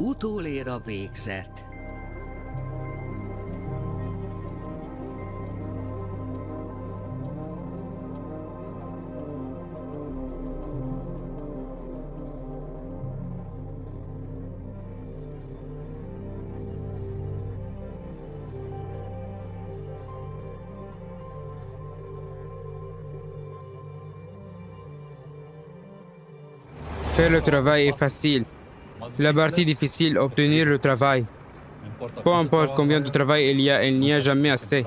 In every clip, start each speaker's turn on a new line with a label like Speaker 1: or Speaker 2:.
Speaker 1: Utolér a végzet.
Speaker 2: Faire le travail est facile. La partie difficile, obtenir le travail. Peu importe combien de travail il n'y a jamais assez.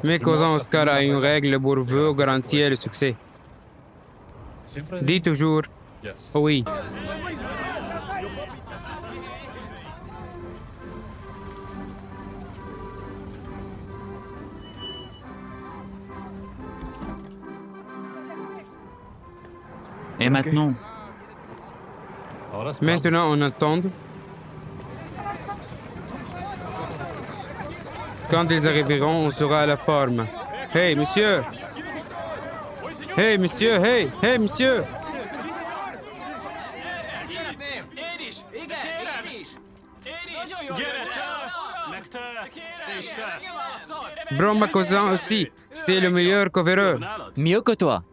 Speaker 2: Mais cousin Oscar a une règle pour vous garantir le succès. Dis toujours oui.
Speaker 3: Et maintenant,
Speaker 2: Maintenant, on attend. Quand ils arriveront, on sera à la forme. Hey, monsieur! Hey, monsieur! Hey! Hey, monsieur! Bro, cousin aussi. C'est le meilleur covereur.
Speaker 4: Mieux que toi.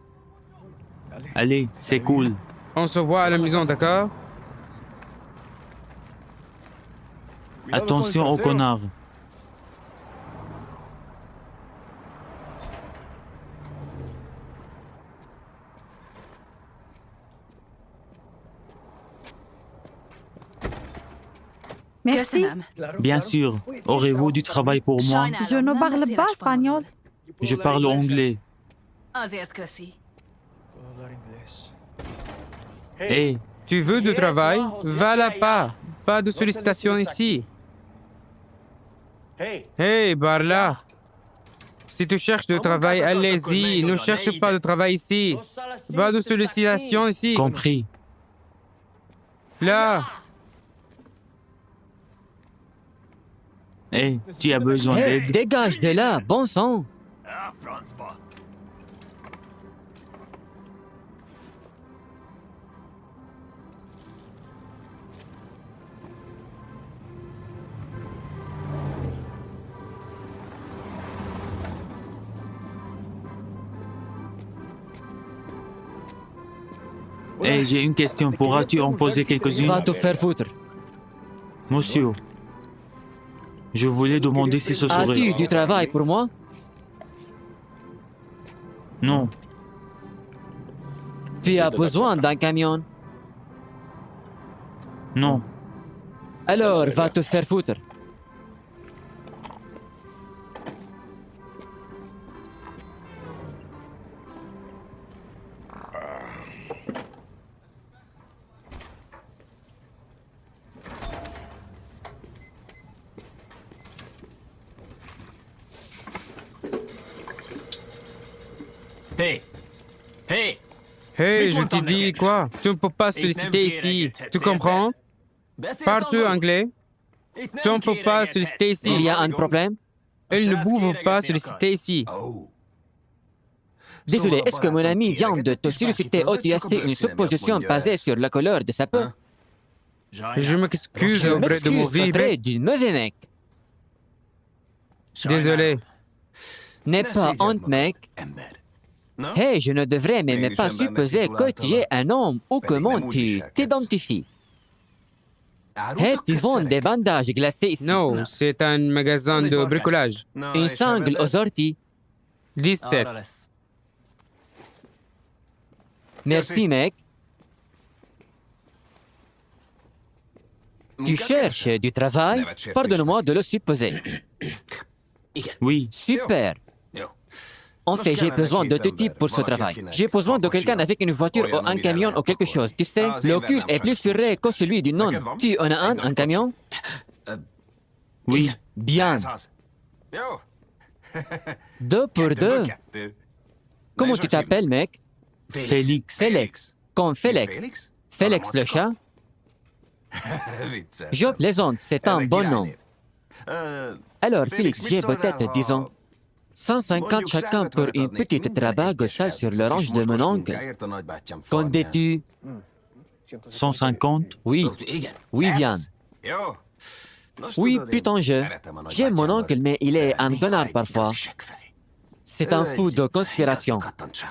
Speaker 3: allez, c'est cool.
Speaker 2: On se voit à la maison, d'accord?
Speaker 3: Attention aux connards.
Speaker 5: Merci.
Speaker 3: Bien sûr, aurez-vous du travail pour moi?
Speaker 5: Je ne parle pas espagnol.
Speaker 3: Je parle anglais.
Speaker 6: Azért köszi.
Speaker 3: Hé,
Speaker 2: Tu veux du travail? Va là-bas. Pas de sollicitation ici. Hey, par là. Si tu cherches du travail, allez-y. Ne cherche pas de travail ici. Pas de sollicitation ici.
Speaker 3: compris.
Speaker 2: Là.
Speaker 3: Hé, tu as besoin
Speaker 4: Hé,
Speaker 3: d'aide?
Speaker 4: dégage de là, bon sang.
Speaker 3: Hé, j'ai une question. Pourras-tu en poser quelques-unes?
Speaker 4: Va te faire foutre.
Speaker 3: Monsieur, je voulais demander si ce
Speaker 4: As-tu
Speaker 3: serait...
Speaker 4: du travail pour moi?
Speaker 3: Non,
Speaker 4: Tu as besoin d'un camion.
Speaker 3: non.
Speaker 4: Alors, va te faire foutre.
Speaker 7: Hey! Hey!
Speaker 2: Hey, je t'ai dit quoi? Tu ne peux pas solliciter ici. Tu comprends? Parle-tu anglais? Tu ne peux pas solliciter ici.
Speaker 4: Il y a un problème?
Speaker 2: Elle ne pouvait pas solliciter ici.
Speaker 4: Désolé, est-ce que mon ami vient de te solliciter ou tu as fait une supposition basée sur la couleur de sa peau?
Speaker 2: Je m'excuse
Speaker 4: Je
Speaker 2: auprès de mon
Speaker 4: m'excuse
Speaker 2: vibre.
Speaker 4: auprès du mauvais mec.
Speaker 2: Désolé.
Speaker 4: N'aie pas honte, mec. Hey, je ne devrais même pas supposer que tu es un homme ou comment tu t'identifies. Hey, tu vends des bandages glacés ici.
Speaker 2: Non, c'est un magasin de bricolage.
Speaker 4: Une sangle aux orties.
Speaker 2: 17.
Speaker 4: Merci, mec. Tu cherches du travail? Pardonne-moi de le supposer.
Speaker 3: Oui,
Speaker 4: Super. En fait, j'ai besoin de deux types pour ce travail. J'ai besoin de quelqu'un avec une voiture ou un camion ou quelque chose. Tu sais, le cul est plus serré que celui du non. Tu en as un camion?
Speaker 3: oui.
Speaker 4: Bien. 2 pour 2. Comment tu t'appelles, mec?
Speaker 3: Félix.
Speaker 4: Félix. Comme Félix. Félix le chat? Je plaisante, c'est un bon nom. Alors, Félix, j'ai peut-être, disons, 150 chacun pour une petite trabague sale sur le range de mon oncle. Qu'en dis-tu?
Speaker 3: 150?
Speaker 4: Oui, oui, bien. Oui, putain, j'aime mon oncle, mais il est un connard parfois. C'est un fou de conspiration.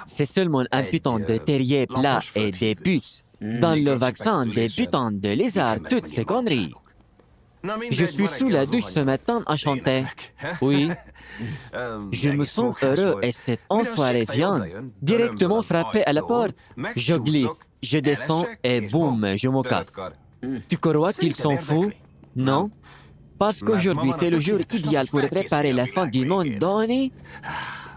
Speaker 4: C'est seulement un putain de terrier plat et des puces. Dans le vaccin, des putains de lézards, toutes ces conneries. Je suis sous la douche ce matin enchanté. Oui. Je me sens heureux et cet enfoiré vient directement frapper à la porte. Je glisse, je descends et boum, je me casse. Tu crois qu'il s'en fout? Non? Parce qu'aujourd'hui, c'est le jour idéal pour préparer la fin du monde donné.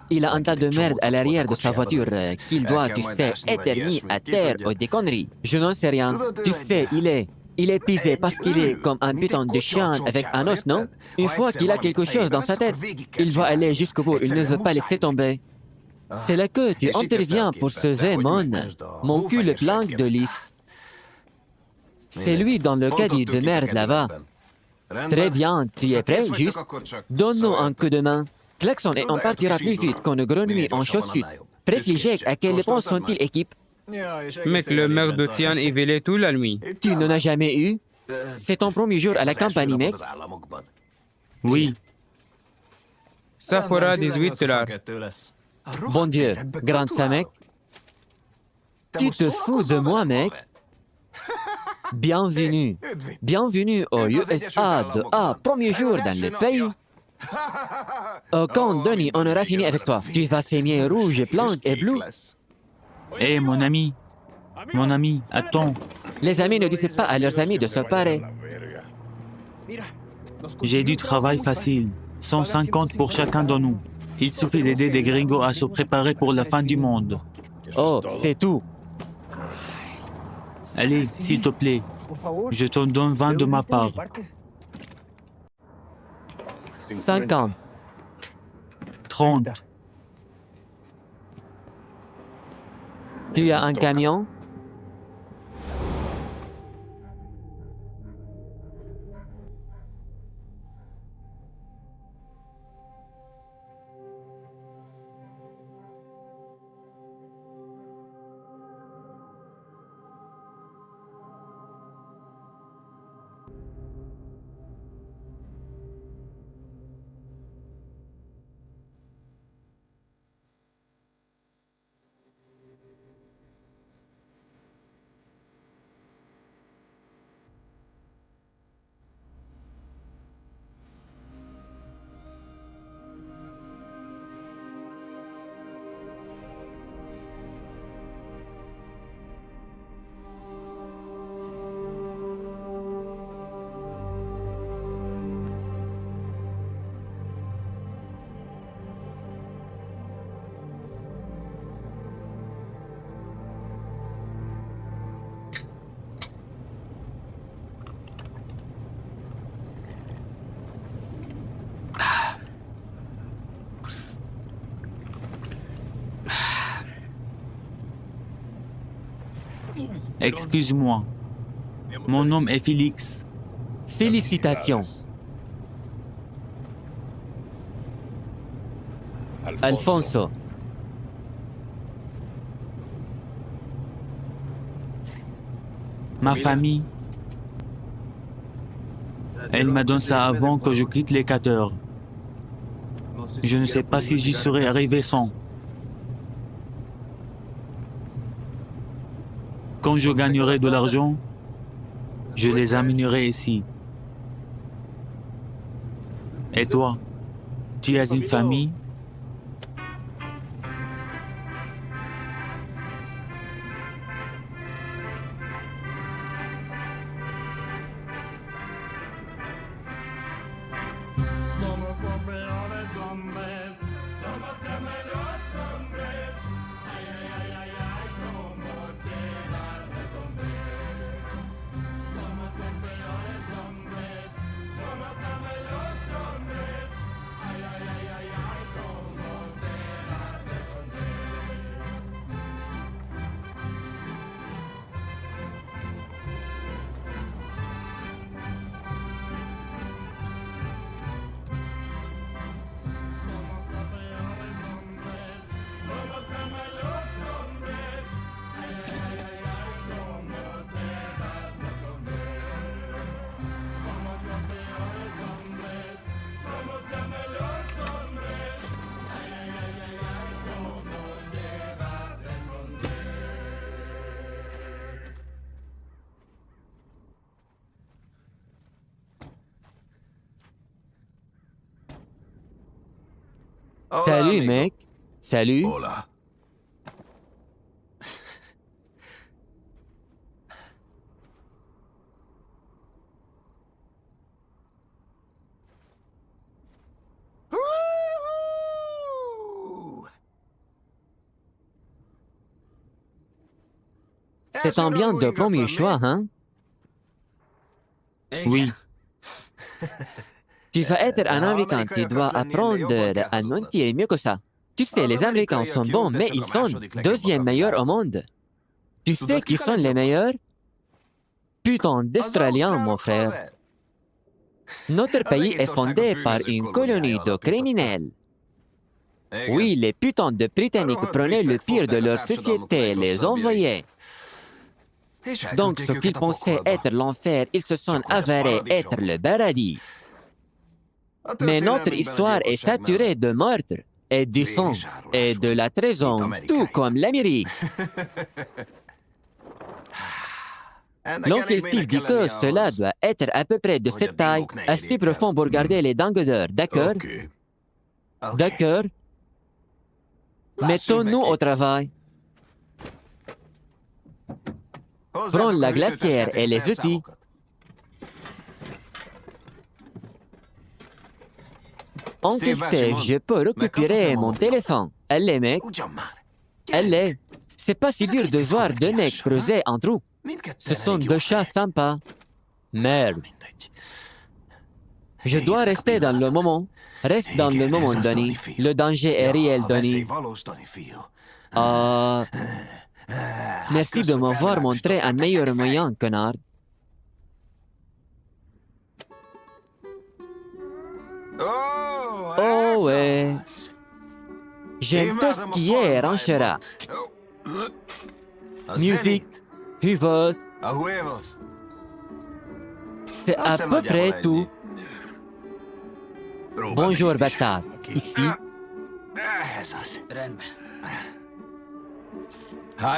Speaker 4: Il a un tas de merde à l'arrière de sa voiture qu'il doit, tu sais, éternuer à terre ou des conneries. Je n'en sais rien. Tu sais, il est pisé parce qu'il est comme un putain de chien avec un os, non? Une fois qu'il a quelque chose dans sa tête, il va aller jusqu'au bout, il ne veut pas laisser tomber. C'est là que tu interviens pour sauver mon cul plein de lisse. C'est lui dans le caddie de merde là-bas. Très bien, tu es prêt, juste? Donne-nous un coup de main. Klaxon et on partira plus vite qu'on ne grenouille en chaussures. Réfléchis à quel point sont-ils équipés?
Speaker 2: Mec, le maire de Tian est vélé toute la nuit.
Speaker 4: Tu n'en as jamais eu? C'est ton premier jour à la campagne, mec.
Speaker 3: Oui.
Speaker 2: Ça fera 18 $.
Speaker 4: Bon Dieu, grand ça, mec. Tu te fous de moi, mec? Bienvenue. Bienvenue aux USA de A, premier jour dans le pays. Au camp Denis, on aura fini avec toi. Tu vas s'aimer rouge, blanc et bleu.
Speaker 3: Hé, mon ami, attends.
Speaker 4: Les amis ne disent pas à leurs amis de se parer.
Speaker 3: J'ai du travail facile. 150 pour chacun de nous. Il suffit d'aider des gringos à se préparer pour la fin du monde.
Speaker 4: Oh, c'est tout.
Speaker 3: Allez, s'il te plaît, je te donne 20 de ma part.
Speaker 4: 50.
Speaker 3: 30.
Speaker 4: Tu as un camion?
Speaker 3: Excuse-moi. Mon nom est Félix.
Speaker 4: Félicitations. Alfonso.
Speaker 3: Ma famille, elle m'a donné ça avant que je quitte l'Équateur. Je ne sais pas si j'y serais arrivé sans. Quand je gagnerai de l'argent, je les amènerai ici. Et toi, tu as une famille?
Speaker 4: Salut, mec. Salut. C'est un bien de premier choix, hein?
Speaker 3: Oui,
Speaker 4: Tu vas être un Américain, tu dois apprendre à mentir mieux que ça. Tu sais, les Américains sont bons, mais ils sont deuxième meilleurs au monde. Tu sais qui sont les meilleurs? Putain d'Australiens, mon frère. Notre pays est fondé par une colonie de criminels. Oui, les putains de Britanniques prenaient le pire de leur société et les envoyaient. Donc, ce qu'ils pensaient être l'enfer, ils se sont avérés être le paradis. Mais notre histoire est saturée de meurtres, et du sang, et de la trahison, tout comme l'Amérique. L'oncle Steve dit que cela doit être à peu près de cette taille, assez profond pour garder les dents d'heure, d'accord? D'accord? Mettons-nous au travail. Prends la glacière et les outils. Oncle Steve, je peux récupérer mon téléphone. Elle est, mec. Elle est. C'est pas si dur de voir deux mecs creuser un trou. Ce sont deux chats sympas. Merde. Je dois rester dans le moment. Reste dans le moment, Donnie. Le danger est réel, Donnie. Merci de m'avoir montré un meilleur moyen, connard. Oh ouais. J'aime tout ce qui est ranchera. Musique, huevos. C'est à peu près tout. Bonjour, bâtard. Ici.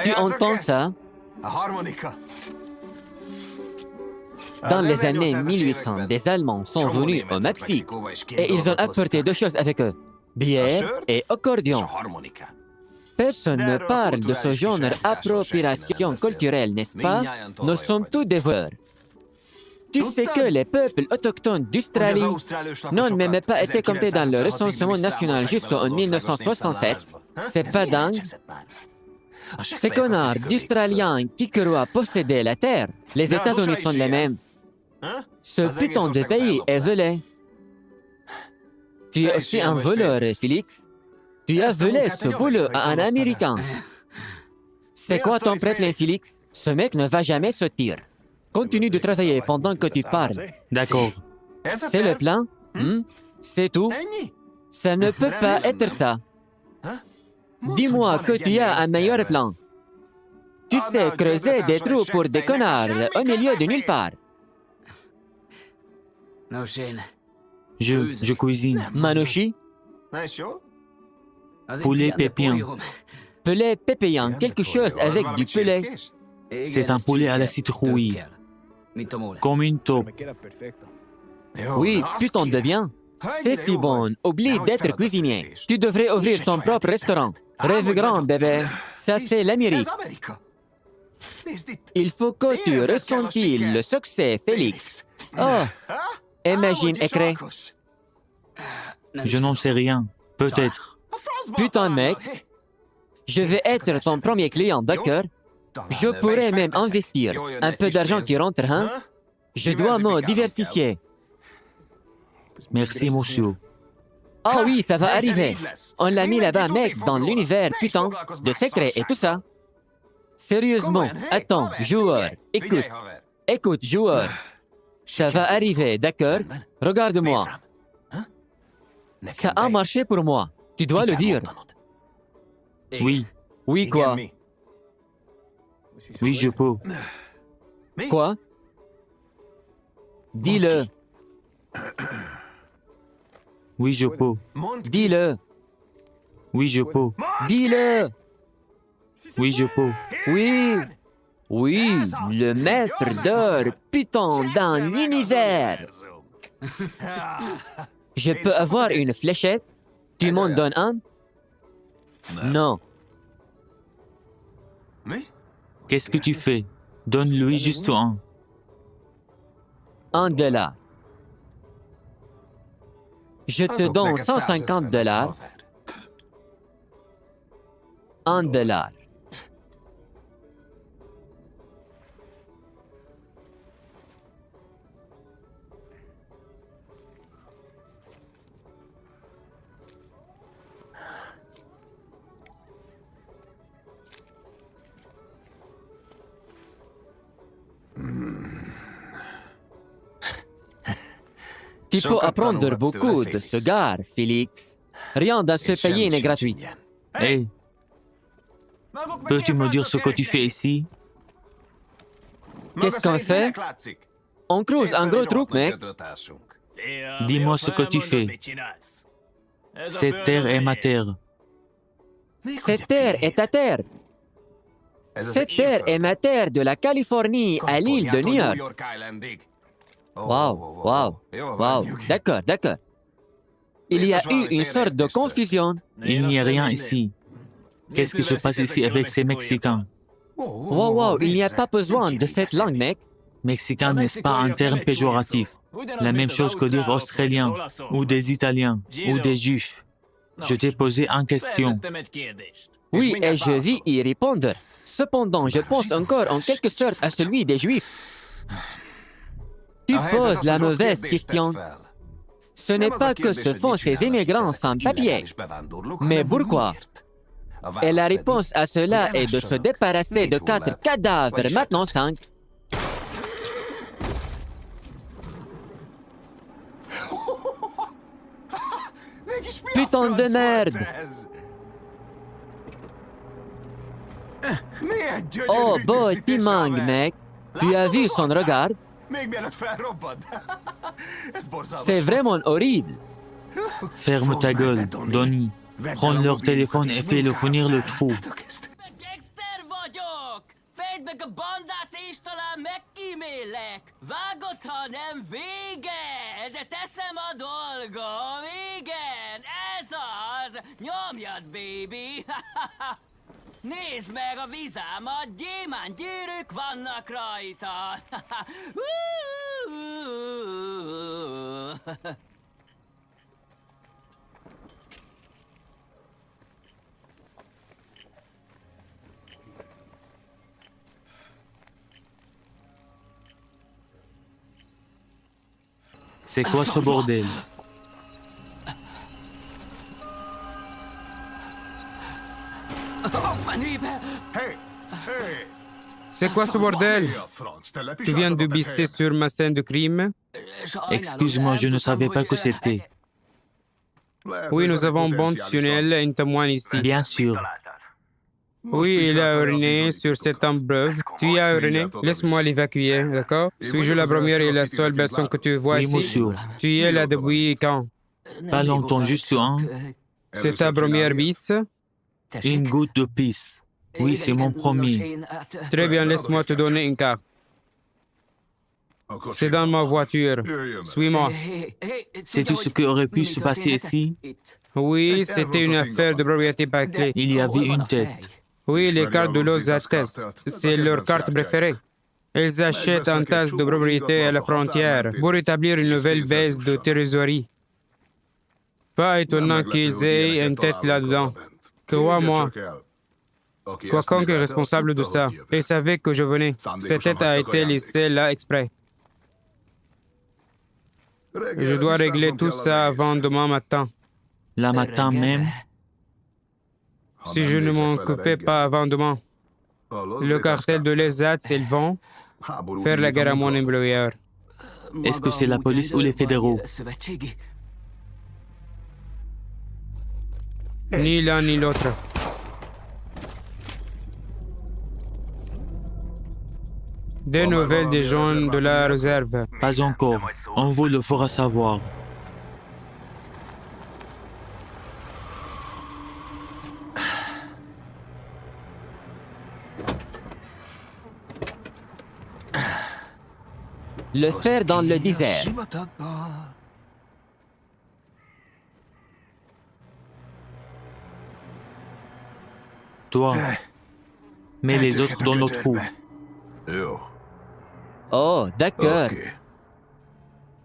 Speaker 4: Tu entends ça? Dans les années 1800, des Allemands sont venus au Mexique et ils ont apporté deux choses avec eux, bière et accordion. Personne ne parle de ce genre d'appropriation culturelle, n'est-ce pas? Nous sommes tous des voleurs. Tu sais que les peuples autochtones d'Australie n'ont même pas été comptés dans le recensement national jusqu'en 1967. C'est pas dingue? Ces connards d'Australiens qui croient posséder la Terre, les États-Unis sont les mêmes. Ce putain de pays est volé. Tu es aussi un voleur, Félix. Tu as volé ce boulot à un Américain. C'est quoi ton pré-plan, Félix? Ce mec ne va jamais sortir. Continue de travailler pendant que tu parles.
Speaker 3: d'accord.
Speaker 4: C'est le plan? C'est tout? Ça ne peut pas être ça. Dis-moi que tu as un meilleur plan. Tu sais creuser des trous pour des connards au milieu de nulle part.
Speaker 3: Je cuisine.
Speaker 4: Manouchi,
Speaker 3: Poulet pépien.
Speaker 4: poulet pépéant, quelque chose avec du poulet.
Speaker 3: C'est un poulet à la citrouille. Comme une taupe.
Speaker 4: Oui, putain de bien. C'est si bon. Oublie d'être cuisinier. Tu devrais ouvrir ton propre restaurant. Rêve grand, bébé. Ça, c'est l'Amérique. Il faut que tu ressentis le succès, Félix. Oh, imagine, écrit.
Speaker 3: Je n'en sais rien. Peut-être.
Speaker 4: Putain, mec. Je vais être ton premier client, d'accord? Je pourrais même investir un peu d'argent qui rentre, hein? Je dois me diversifier.
Speaker 3: Merci, monsieur.
Speaker 4: Ah oui, ça va arriver. On l'a mis là-bas, mec, dans l'univers, putain, de secrets et tout ça. Sérieusement, attends, joueur, écoute. Écoute, joueur. Ça va arriver, d'accord? Regarde-moi. Ça a marché pour moi. Tu dois le dire.
Speaker 3: Oui,
Speaker 4: Oui, quoi?
Speaker 3: oui, je peux.
Speaker 4: Quoi? Dis-le.
Speaker 3: Oui, je peux.
Speaker 4: Dis-le.
Speaker 3: Oui, je peux.
Speaker 4: Dis-le.
Speaker 3: Oui, je peux.
Speaker 4: Oui. Oui, le maître d'or, putain, d'un univers. Je peux avoir une fléchette? Tu m'en donnes un? Non.
Speaker 3: Qu'est-ce que tu fais? Donne-lui juste un.
Speaker 4: $1. Je te donne $150. $1. Tu peux apprendre beaucoup de ce gars, Félix. Rien dans ce pays n'est gratuit.
Speaker 3: Hé, peux-tu me dire ce que tu fais ici?
Speaker 4: Qu'est-ce qu'on fait? On cruise un gros truc, mec.
Speaker 3: Dis-moi ce que tu fais. Cette terre est ma terre.
Speaker 4: Cette terre est ta terre. Cette terre est ma terre de la Californie à l'île de New York. Wow, wow, wow. D'accord, d'accord. Il y a eu une sorte de confusion.
Speaker 3: Il n'y a rien ici. Qu'est-ce qui se passe ici avec ces Mexicains?
Speaker 4: Wow, wow, il n'y a pas besoin de cette langue, mec.
Speaker 3: Mexicain n'est-ce pas un terme péjoratif? La même chose que dire Australien, ou des Italiens, ou des Juifs. Je t'ai posé une question.
Speaker 4: Oui, et je vais y répondre. Cependant, je pense encore en quelque sorte à celui des Juifs. Tu poses la mauvaise question. Ce n'est pas que ce font ces immigrants sans papier. Mais pourquoi? Et la réponse à cela est de se débarrasser de 4 cadavres, maintenant 5. Putain de merde! Oh, beau timang, mec. Tu as vu son regard? C'est vraiment horrible.
Speaker 3: Ferme ta gueule, Donnie. Prends leur téléphone et fais-le finir le trou.
Speaker 6: Gangster vagyok! Fedd meg a bandát és talán megkímélek! Vágod, ha nem vége! De teszem a dolgom, igen! Ez az! Nyomjad, baby! Nézd meg a vizámat, gyémánt gyűrűk vannak rajta!
Speaker 3: C'est quoi ce bordel?
Speaker 2: C'est quoi ce bordel? Tu viens de bisser sur ma scène de crime?
Speaker 3: Excuse-moi, je ne savais pas que c'était.
Speaker 2: Oui, nous avons bon tunnel, une témoin ici.
Speaker 3: Bien sûr.
Speaker 2: Oui, il a uriné sur cette embreuve. Tu y as uriné? Laisse-moi l'évacuer, d'accord? Suis-je la première et la seule personne que tu vois
Speaker 3: Oui,
Speaker 2: ici?
Speaker 3: monsieur.
Speaker 2: Tu y es là depuis quand?
Speaker 3: Pas longtemps, juste un.
Speaker 2: C'est ta première bisse?
Speaker 3: Une goutte de pisse. Oui, c'est mon premier.
Speaker 2: Très bien, laisse-moi te donner une carte. C'est dans ma voiture. Suis-moi.
Speaker 3: C'est tout ce qui aurait pu se passer ici?
Speaker 2: Oui, c'était une affaire de propriété par clé.
Speaker 3: Il y avait une tête.
Speaker 2: Oui, les cartes de Los Aztèques, c'est leur carte préférée. Ils achètent un tas de propriétés à la frontière pour établir une nouvelle base de trésorerie. Pas étonnant qu'ils aient une tête là-dedans. Crois-moi. Quiconque est responsable de ça, il savait que je venais. Cette tête a été laissée là exprès. Je dois régler tout ça avant demain matin.
Speaker 3: La matin même,
Speaker 2: Si je ne m'en occupais pas avant demain, le cartel de l'ESAT, ils vont faire la guerre à mon employeur.
Speaker 3: est-ce que c'est la police ou les fédéraux?
Speaker 2: Ni l'un ni l'autre. Des nouvelles des gens de la réserve.
Speaker 3: Pas encore. On vous le fera savoir.
Speaker 4: Le faire dans le désert.
Speaker 3: Toi. Mets les autres dans nos trous.
Speaker 4: Oh, d'accord.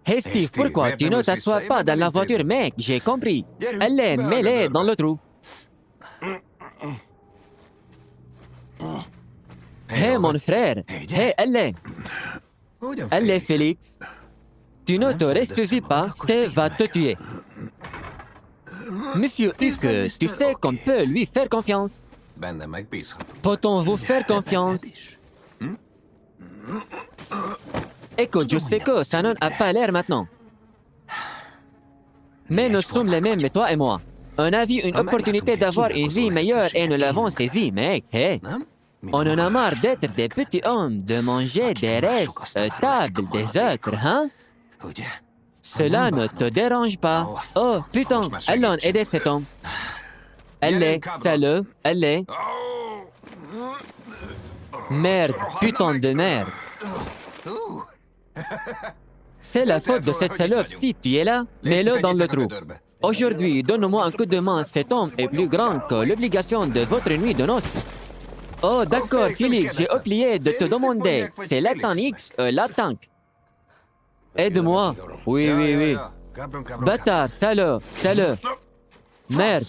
Speaker 4: Hey Steve, pourquoi tu ne t'assois pas dans la voiture, mec? J'ai compris. Allez, mets-les dans le trou. Hey mon frère. Hey, allez. Allez, Félix. Tu ne te ressaisis pas, Steve va te tuer. Monsieur Huck, tu sais qu'on peut lui faire confiance. Peut-on vous faire confiance? Écoute, je sais que ça n'a pas l'air maintenant. Mais nous sommes les mêmes, toi et moi. On a vu une opportunité d'avoir une vie meilleure et nous l'avons saisie, mec. Hey. On en a marre d'être des petits hommes, de manger des restes à table des autres, hein? Cela ne te dérange pas. Oh, putain, allons aider cet homme. Allez, salaud, allez. Merde, putain de merde. C'est la faute de cette salope si tu es là, mets-le dans le trou. Aujourd'hui, donne-moi un coup de main, cet homme est plus grand que l'obligation de votre nuit de noces. Oh, d'accord, Félix, j'ai oublié de te demander, c'est Latin X ou Latin? Aide-moi. Oui, oui, oui. Bâtard, salaud, salaud. Merde.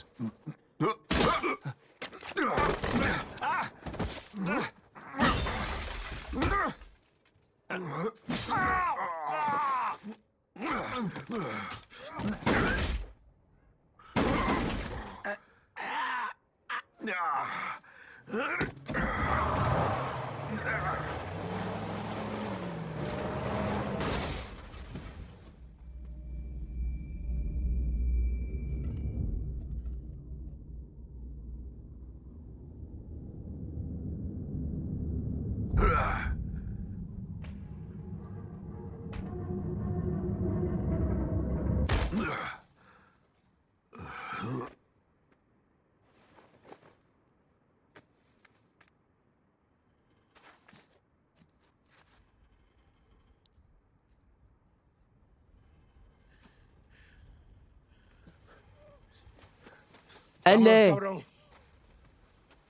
Speaker 4: Allez.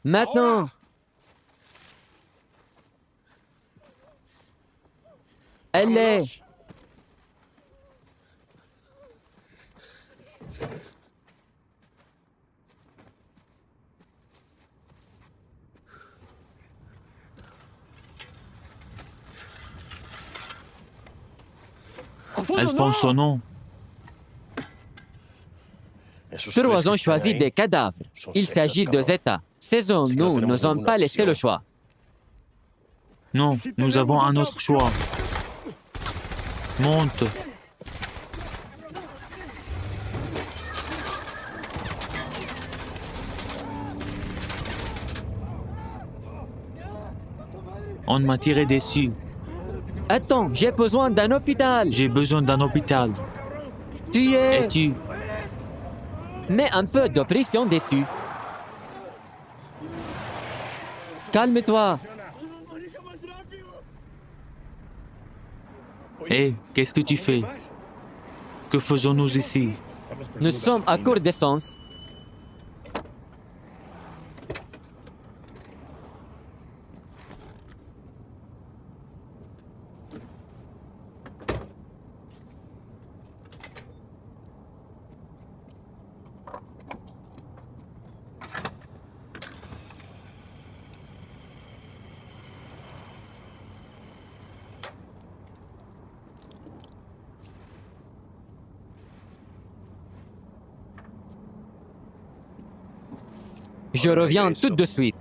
Speaker 4: Maintenant. Allez.
Speaker 3: Alphonse son nom.
Speaker 4: Trois ont choisi des cadavres. Il s'agit de Zeta. Ces hommes, nous n'osons pas laisser le choix.
Speaker 3: Non, nous avons un autre choix. Monte. On m'a tiré dessus.
Speaker 4: Attends, j'ai besoin d'un hôpital.
Speaker 3: J'ai besoin d'un hôpital.
Speaker 4: Tu es...
Speaker 3: Et tu?
Speaker 4: Mets un peu de pression dessus. Calme-toi.
Speaker 3: Hé, qu'est-ce que tu fais? Que faisons-nous ici?
Speaker 4: Nous sommes à court d'essence. Je reviens tout de suite.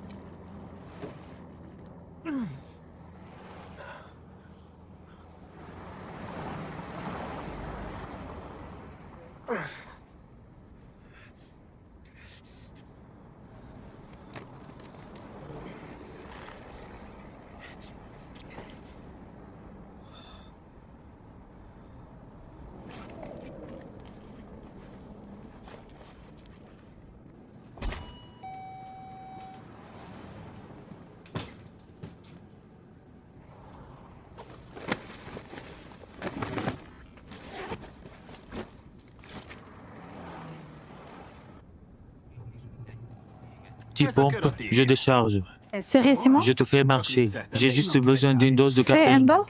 Speaker 3: petite pompe, je décharge.
Speaker 5: Sérieusement?
Speaker 3: Je te fais marcher. J'ai juste besoin d'une dose de
Speaker 5: Fais
Speaker 3: café.
Speaker 5: un bol?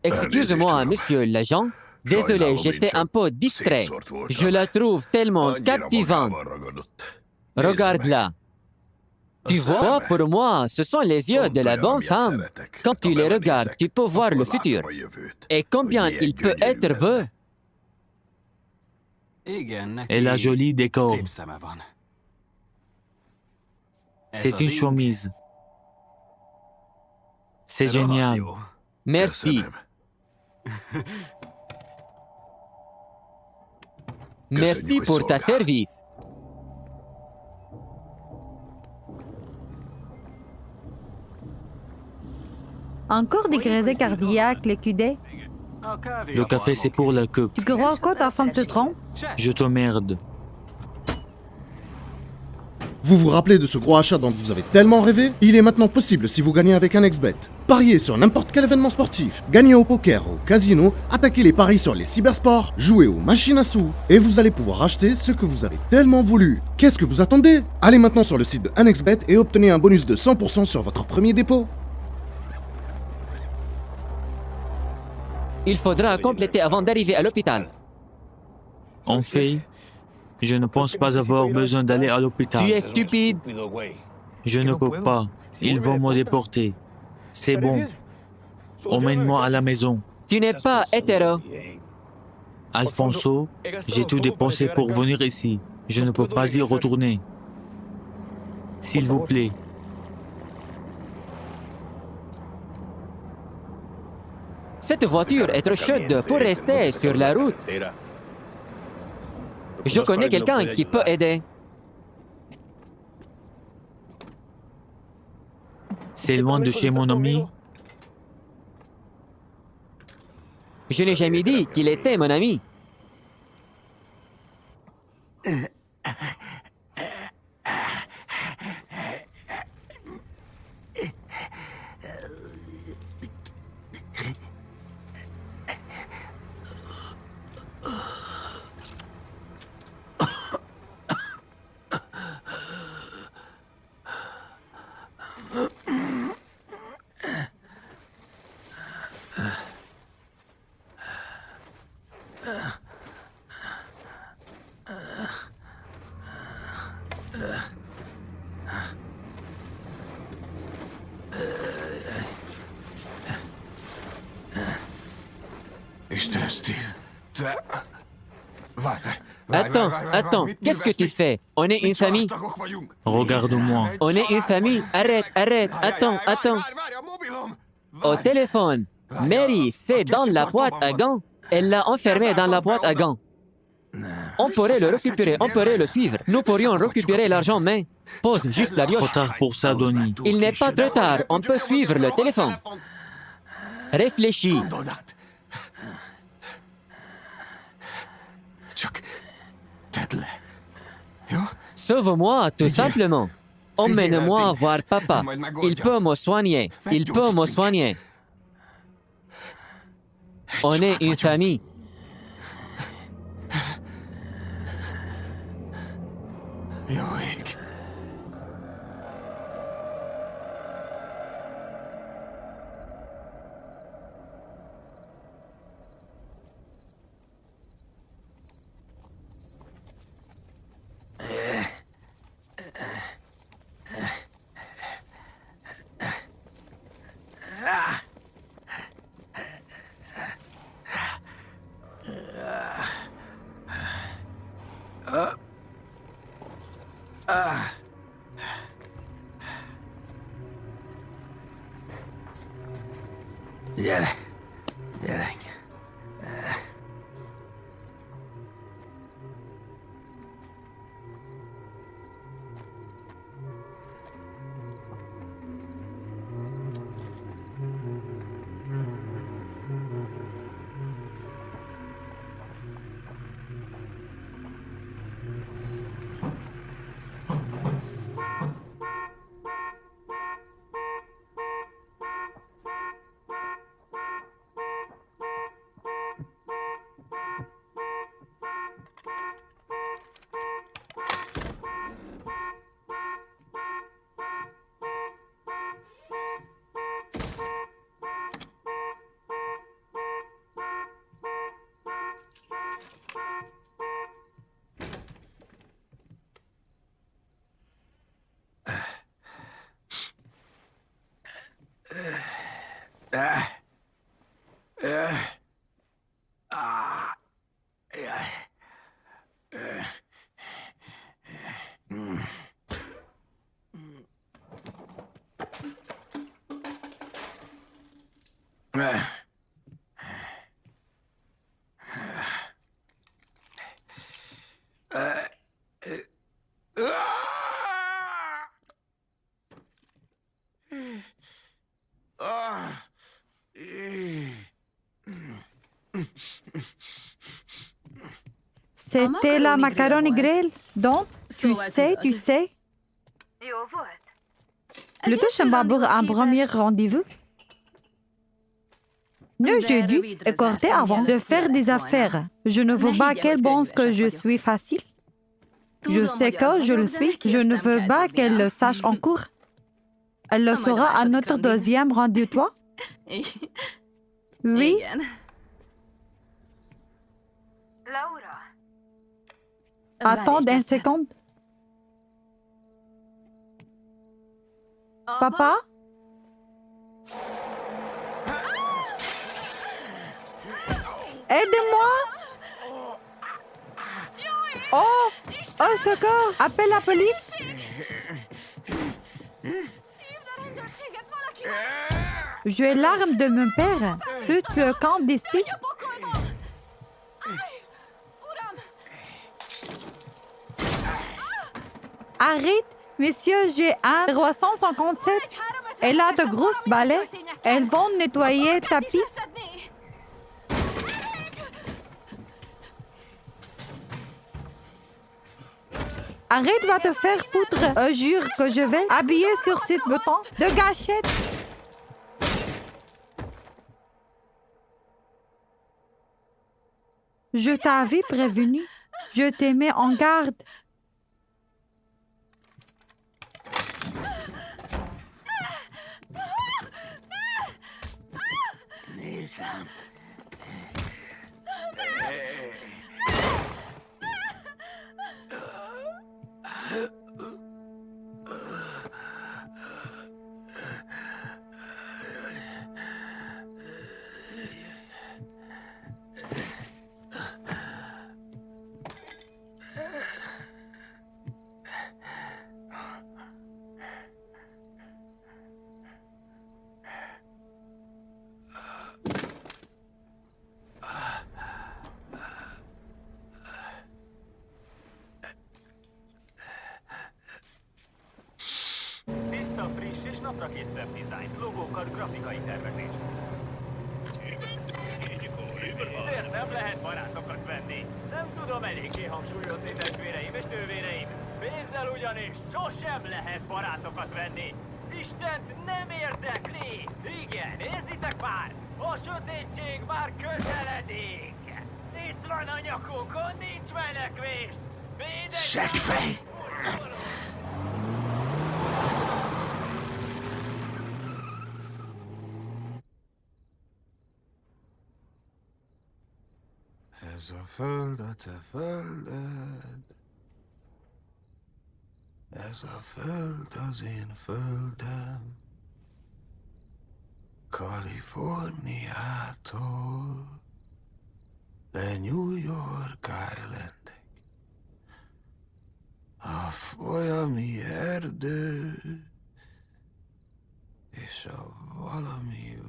Speaker 4: Excuse-moi, monsieur l'agent. Désolé, j'étais un peu distrait. Je la trouve tellement captivante. Regarde-la. Tu vois, pour moi, ce sont les yeux de la bonne femme. Quand tu les regardes, tu peux voir le futur. Et combien il peut être beau.
Speaker 3: Elle a joli décor. C'est une chemise. C'est génial.
Speaker 4: Merci. Merci pour ta service.
Speaker 5: Encore des grésilles cardiaques, les QD?
Speaker 3: Le café, c'est pour la coupe.
Speaker 5: Tu crois que ta femme te trompe?
Speaker 3: Je t'emmerde.
Speaker 8: Vous vous rappelez de ce gros achat dont vous avez tellement rêvé? Il est maintenant possible si vous gagnez avec un XBet. Pariez sur n'importe quel événement sportif, gagnez au poker, au casino, attaquez les paris sur les cybersports, jouez aux machines à sous, et vous allez pouvoir acheter ce que vous avez tellement voulu. Qu'est-ce que vous attendez? Allez maintenant sur le site de 1xBet et obtenez un bonus de 100% sur votre premier dépôt.
Speaker 4: Il faudra compléter avant d'arriver à l'hôpital.
Speaker 3: En fait, je ne pense pas avoir besoin d'aller à l'hôpital.
Speaker 4: Tu es stupide.
Speaker 3: Je ne peux pas. Ils vont me déporter. C'est bon. Emmène-moi à la maison.
Speaker 4: Tu n'es pas hétéro.
Speaker 3: Alfonso, j'ai tout dépensé pour venir ici. Je ne peux pas y retourner. S'il vous plaît.
Speaker 4: Cette voiture est trop chaude pour rester sur la route. Je connais quelqu'un qui peut aider.
Speaker 3: C'est loin de chez mon ami.
Speaker 4: Je n'ai jamais dit qu'il était mon ami. Attends, qu'est-ce que tu fais? On est une famille.
Speaker 3: Regarde-moi.
Speaker 4: On est une famille. Arrête, attends. Au téléphone. Mary, c'est dans la boîte à gants. Elle l'a enfermé dans la boîte à gants. On pourrait le récupérer, on pourrait le suivre. Nous pourrions récupérer l'argent, mais... Pose juste la
Speaker 3: Trop
Speaker 4: pioche.
Speaker 3: tard pour ça, Donnie.
Speaker 4: Il n'est pas trop tard, on peut suivre le téléphone. Réfléchis. Sauve-moi, tout simplement. Emmène-moi voir papa. Il peut me soigner. On est une famille.
Speaker 9: Gyere, gyerek.
Speaker 5: C'était la macaroni grill. Donc, tu sais. Le deuxième babur un premier rendez-vous. Le jeudi est corté avant de faire des affaires. Je ne veux pas qu'elle pense que je suis facile. Je sais que je le suis. Je ne veux pas qu'elle le sache en cours. Elle le saura à notre deuxième rendez-vous, toi? Oui. Attends une seconde. Papa? Aidez-moi! Oh! Oh, secours! Appelle la police! J'ai l'arme de mon père. Fut le camp d'ici. Arrête, monsieur, j'ai un 357. Elle a de grosses balais. Elles vont nettoyer ta piste. Arrête, va te faire foutre. Je jure que je vais habiller sur ce bouton de gâchette. Je t'avais prévenu. Je t'ai mis en garde.
Speaker 10: napra készebb dizájnt, logókat, grafikai tervezést. Miért nem lehet barátokat venni? Nem tudom eléggé hangsúlyozni, testvéreim és nővéreim. Pénzzel ugyanis sosem lehet barátokat venni. Istent nem érdekli. Igen, érzitek már? A sötétség már közeledik. Itt van a nyakunkon, nincs menekvés.
Speaker 9: Seggfej! Ez a föld a te földed, ez a föld az én földem, Kaliforniától le New York Islandig, a folyami erdő és a valami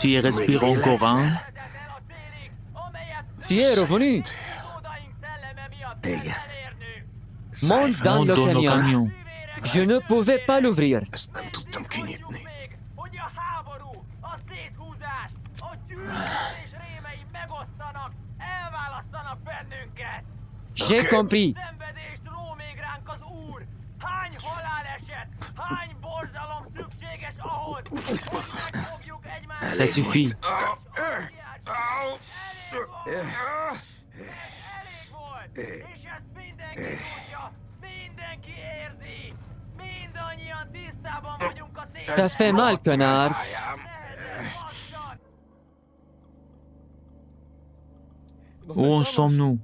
Speaker 3: Tu y respires encore un?
Speaker 4: Tu es revenu. Monte dans
Speaker 3: Monte
Speaker 4: le
Speaker 3: dans le
Speaker 4: camion.
Speaker 3: camion.
Speaker 4: Je ne pouvais pas l'ouvrir.
Speaker 10: Ezt nem tudtam kinyitni. Hogy a háború, a széthúzás, a gyűlölés rémei megosztanak, elválasztanak bennünket.
Speaker 4: J'ai compris.
Speaker 10: Szenvedést ró még ránk az Úr. Hány haláleset, hány borzalom szükséges ahhoz, hogy megfogjuk egymást.
Speaker 3: Ça suffit.
Speaker 10: Elég volt, és ezt mindenki tudja, mindenki érzi. Mindannyian tisztában vagyunk a
Speaker 4: Ça se fait mal, connard.
Speaker 3: Où en sommes-nous?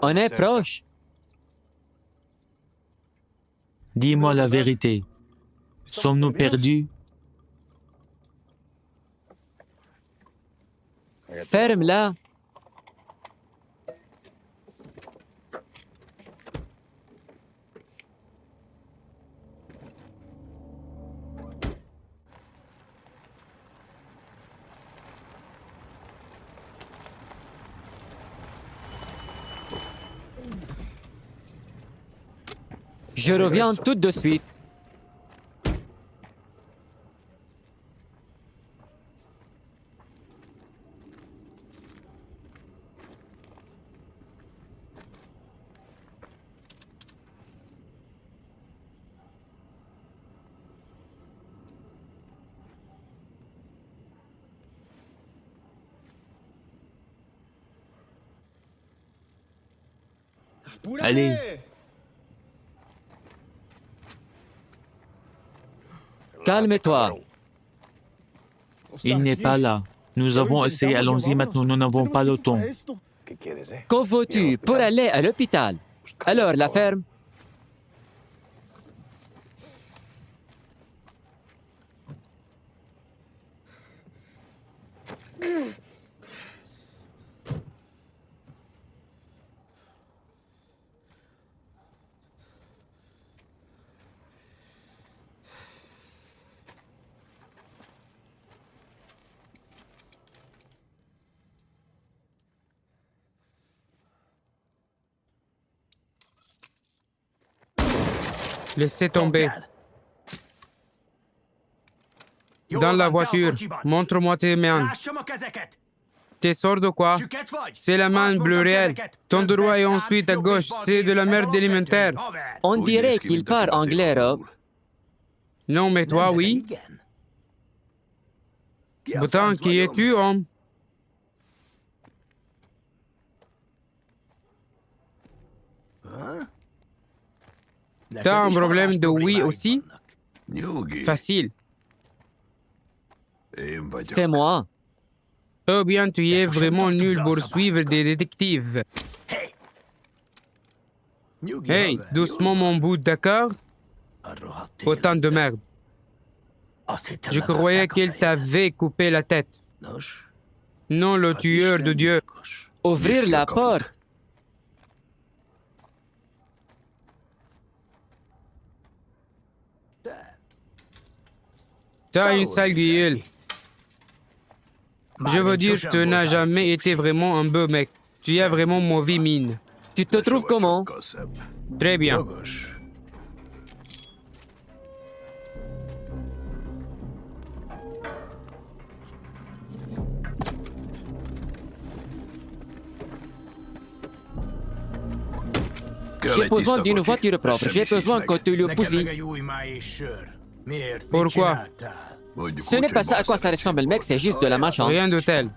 Speaker 4: On est proche.
Speaker 3: Dis-moi la vérité. Sommes-nous perdus?
Speaker 4: Ferme-la. Je reviens tout de suite.
Speaker 3: Allez.
Speaker 4: Calme-toi.
Speaker 3: Il n'est pas là. Nous avons essayé, allons-y maintenant, nous n'avons pas le temps.
Speaker 4: Que veux-tu pour aller à l'hôpital? Alors, la ferme?
Speaker 2: Laissez tomber. Dans la voiture. Montre-moi tes mains. Tes sorts de quoi? C'est la main bleue réelle. Ton droit et ensuite à gauche, c'est de la merde élémentaire.
Speaker 4: On dirait qu'il parle anglais, Rob.
Speaker 2: Non, mais toi, oui. Pourtant, qui es-tu, homme? T'as un problème de oui aussi? Facile.
Speaker 4: C'est moi.
Speaker 2: Oh bien, tu es vraiment nul pour suivre des détectives. Hey, doucement mon bout, d'accord? Autant de merde. Je croyais qu'il t'avait coupé la tête. Non, le tueur de Dieu.
Speaker 4: Ouvrir la porte.
Speaker 2: T'as une sale gueule. Je veux dire, tu n'as jamais été vraiment un beau mec. Tu as vraiment mauvaise mine.
Speaker 4: Tu te trouves comment?
Speaker 2: Très bien.
Speaker 4: J'ai besoin d'une voiture propre. J'ai besoin que tu le pousses.
Speaker 2: Pourquoi?
Speaker 4: Ce n'est pas ça à quoi ça ressemble, mec, c'est juste de la malchance.
Speaker 2: Rien de tel.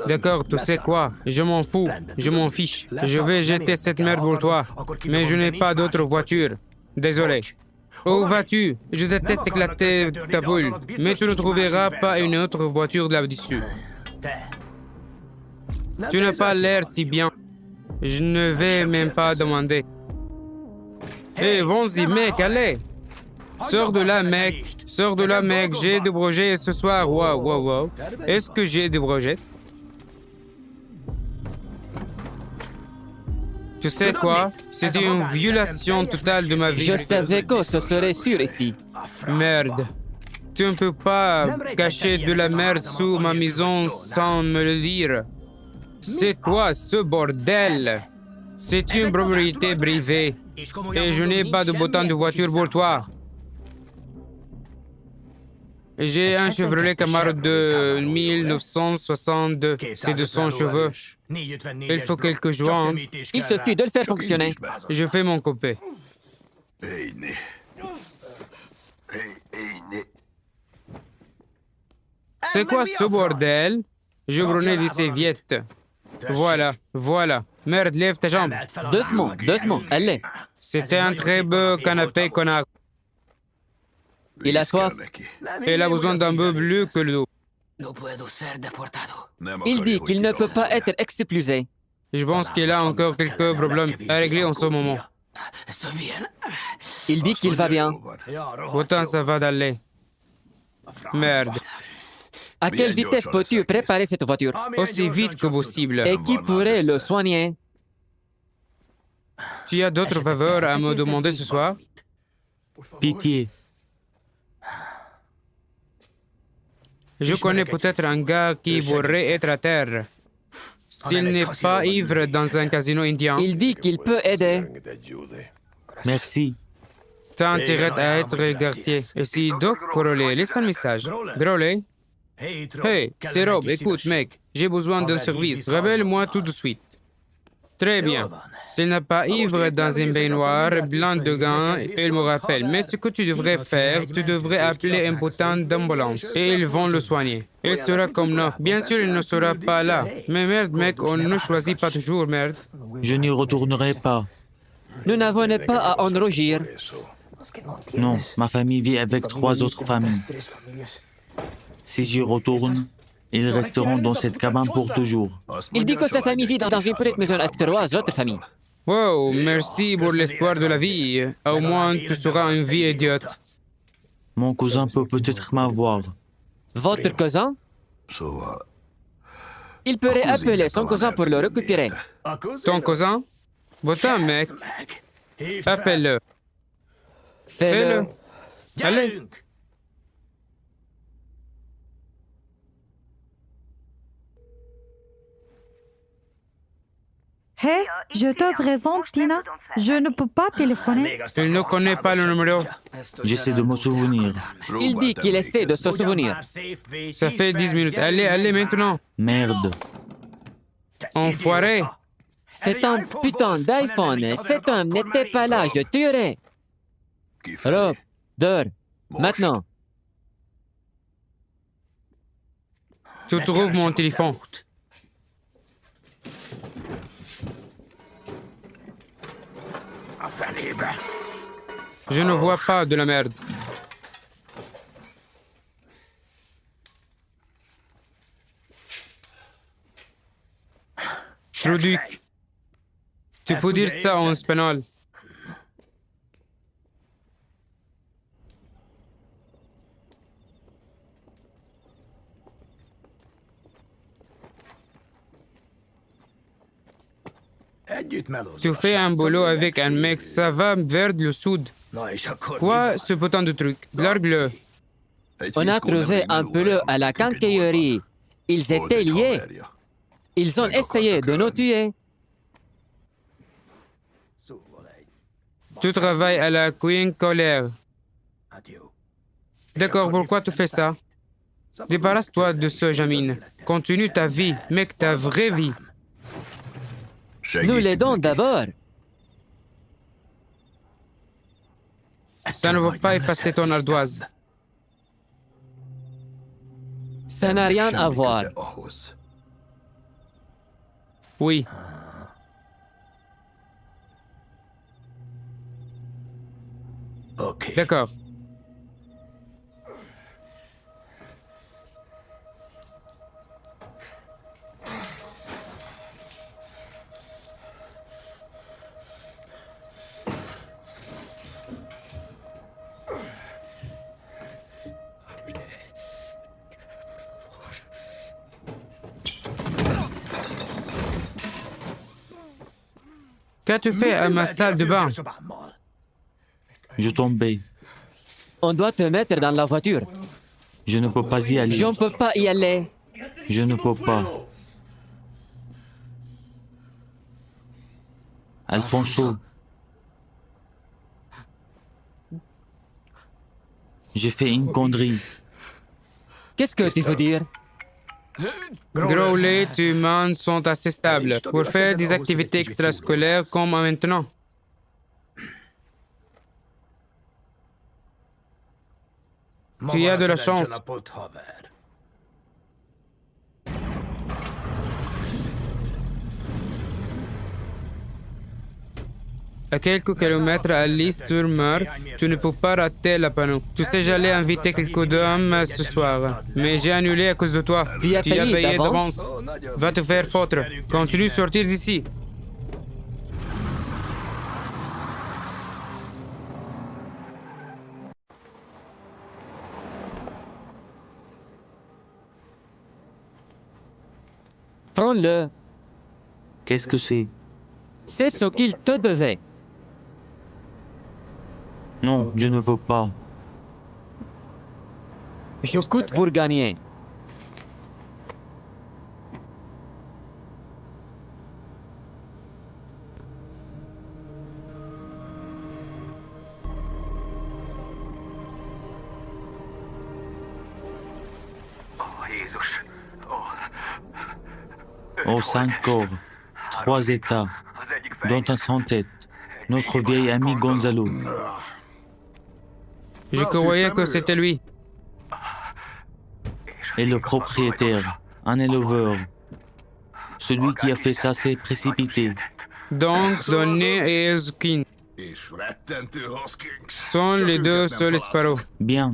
Speaker 2: D'accord, tu sais quoi? Je m'en fous, je m'en fiche. Je vais jeter cette merde pour toi. Mais je n'ai pas d'autre voiture. Désolé. Où vas-tu? Je déteste éclater ta boule. Mais tu ne trouveras pas une autre voiture là-dessus. Tu n'as pas l'air si bien. Je ne vais même pas demander. Hé, vas-y, mec, allez! Sors de là, mec. Sors de là, mec. J'ai des projets ce soir. Wow, wow, wow. Est-ce que j'ai des projets? Tu sais quoi? C'était une violation totale de ma vie.
Speaker 4: Je savais que ce serait sûr ici.
Speaker 2: Merde. Tu ne peux pas cacher de la merde sous ma maison sans me le dire. C'est quoi ce bordel? C'est une propriété privée. Et je n'ai pas de bouton de voiture pour toi. J'ai un Chevrolet Camaro de 1962. C'est de son cheveu. Il faut quelques joints.
Speaker 4: Il suffit de le faire fonctionner.
Speaker 2: Je fais mon coupé. C'est quoi ce bordel? Je brûlais des serviettes. Voilà, voilà. Merde, lève ta jambe.
Speaker 4: Doucement, doucement, allez.
Speaker 2: C'était un très beau canapé, connard.
Speaker 4: Il a soif.
Speaker 2: Il a besoin d'un peu plus que l'eau.
Speaker 4: Il dit qu'il ne peut pas être expulsé.
Speaker 2: Je pense qu'il a encore quelques problèmes à régler en ce moment.
Speaker 4: Il dit qu'il va bien.
Speaker 2: Autant ça va d'aller. Merde.
Speaker 4: À quelle vitesse peux-tu préparer cette voiture?
Speaker 2: Aussi vite que possible.
Speaker 4: Et qui pourrait le soigner?
Speaker 2: Tu as d'autres faveurs à me demander ce soir?
Speaker 3: Pitié.
Speaker 2: Je connais peut-être un gars qui pourrait être à terre. S'il n'est pas ivre dans un casino indien,
Speaker 4: Il dit qu'il peut aider.
Speaker 3: Merci.
Speaker 2: t'as intérêt à être remercié. Et si Doc Crowley laisse un message. Crowley? Hey, c'est Rob, écoute mec, j'ai besoin d'un service. Rappelle-moi tout de suite. Très bien. S'il n'est pas ivre dans une baignoire, blanc de gants, il me rappelle. Mais ce que tu devrais faire, tu devrais appeler un bouton d'ambulance et ils vont le soigner. Il sera comme neuf. Bien sûr, il ne sera pas là. Mais merde, mec, on ne choisit pas toujours, merde.
Speaker 3: Je n'y retournerai pas.
Speaker 4: Nous n'avons pas à en rougir.
Speaker 3: Non, ma famille vit avec 3 autres familles. Si j'y retourne, ils resteront dans cette cabane pour toujours.
Speaker 4: Il dit que sa famille vit dans une petite maison avec 3 autres familles.
Speaker 2: Wow, merci pour l'espoir de la vie. Au moins, tu seras une vie idiote.
Speaker 3: Mon cousin peut peut-être m'avoir.
Speaker 4: Votre cousin? Il pourrait appeler son cousin pour le récupérer.
Speaker 2: Ton cousin? Boutin, mec. Appelle-le.
Speaker 4: Fais-le.
Speaker 2: Allez.
Speaker 5: Hé, je te présente, Tina. Je ne peux pas téléphoner.
Speaker 2: Il ne connaît pas le numéro.
Speaker 3: J'essaie de me souvenir.
Speaker 4: Il dit qu'il essaie de se souvenir.
Speaker 2: Ça fait 10 minutes. Allez, allez maintenant.
Speaker 3: Merde.
Speaker 2: Enfoiré.
Speaker 4: C'est un putain d'iPhone. Cet homme n'était pas là, je tuerais. Rob, dors. Maintenant.
Speaker 2: Tu trouves mon téléphone. Je ne vois pas de la merde. Truduc. Tu peux dire ça en espagnol. Tu fais un boulot avec un mec, ça va vers le sud. Quoi, ce putain de truc? Largue-le.
Speaker 4: On a trouvé un pelot à la quincaillerie. Ils étaient liés. Ils ont essayé de nous tuer.
Speaker 2: Tu travailles à la Queen Colère. D'accord, pourquoi tu fais ça? Débarrasse-toi de ce Jamine. Continue ta vie, mec, ta vraie vie.
Speaker 4: Nous l'aidons d'abord.
Speaker 2: Ça ne va pas effacer ton ardoise.
Speaker 4: Ça n'a rien à voir.
Speaker 2: Oui. D'accord. Qu'as-tu fait à ma salle de bain?
Speaker 3: Je tombais.
Speaker 4: On doit te mettre dans la voiture.
Speaker 3: Je ne peux pas y aller.
Speaker 4: Je ne peux pas y aller.
Speaker 3: Je ne peux pas. Alfonso. J'ai fait une connerie.
Speaker 4: Qu'est-ce que tu veux dire?
Speaker 2: Growley et humains sont assez stables pour faire des activités extrascolaires comme maintenant. Tu as de la chance. À quelques kilomètres à l'East-sur-Mer, tu ne peux pas rater le panneau. Tu sais, j'allais inviter quelques dames ce soir, mais j'ai annulé à cause de toi.
Speaker 4: Tu as payé d'avance?
Speaker 2: Va te faire foutre. Continue de sortir d'ici.
Speaker 4: Prends-le.
Speaker 3: Qu'est-ce que c'est?
Speaker 4: C'est ce qu'il te devait.
Speaker 3: Non, je ne veux pas.
Speaker 4: Je coûte pour gagner.
Speaker 3: Oh, 5 corps, 3 états, dont un sans tête. Notre vieil ami Gonzalo.
Speaker 2: Je croyais que c'était lui.
Speaker 3: Et le propriétaire, un éleveur. Celui qui a fait ça s'est précipité.
Speaker 2: Donc, Donné et Ezkin sont les deux seuls Sparrow.
Speaker 3: Bien,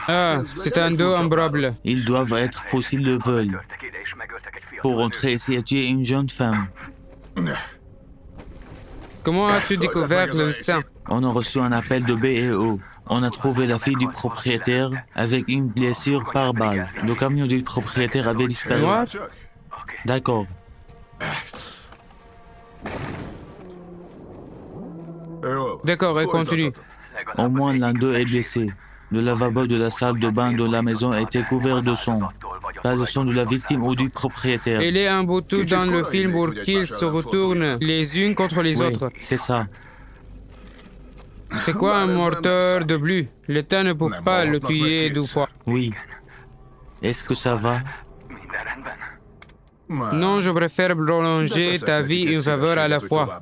Speaker 2: Ah, c'est un dos improbable.
Speaker 3: ils doivent être faux s'ils le veulent. Pour rentrer ici et tuer une jeune femme.
Speaker 2: Comment as-tu découvert le sang?
Speaker 3: On a reçu un appel de BEO. On a trouvé la fille du propriétaire avec une blessure par balle. Le camion du propriétaire avait disparu.
Speaker 2: Moi?
Speaker 3: D'accord.
Speaker 2: D'accord, et continue.
Speaker 3: Au moins l'un d'eux est blessé. Le lavabo de la salle de bain de la maison était couvert de sang. Pas de sang de la victime ou du propriétaire.
Speaker 2: Il est un bouton dans le film pour qu'ils se retournent les unes contre les
Speaker 3: Oui,
Speaker 2: autres.
Speaker 3: c'est ça.
Speaker 2: C'est quoi un morteur de bleu? L'État ne peut pas le tuer deux fois.
Speaker 3: Oui. Est-ce que ça va?
Speaker 2: Non, je préfère prolonger ta vie une faveur à la fois.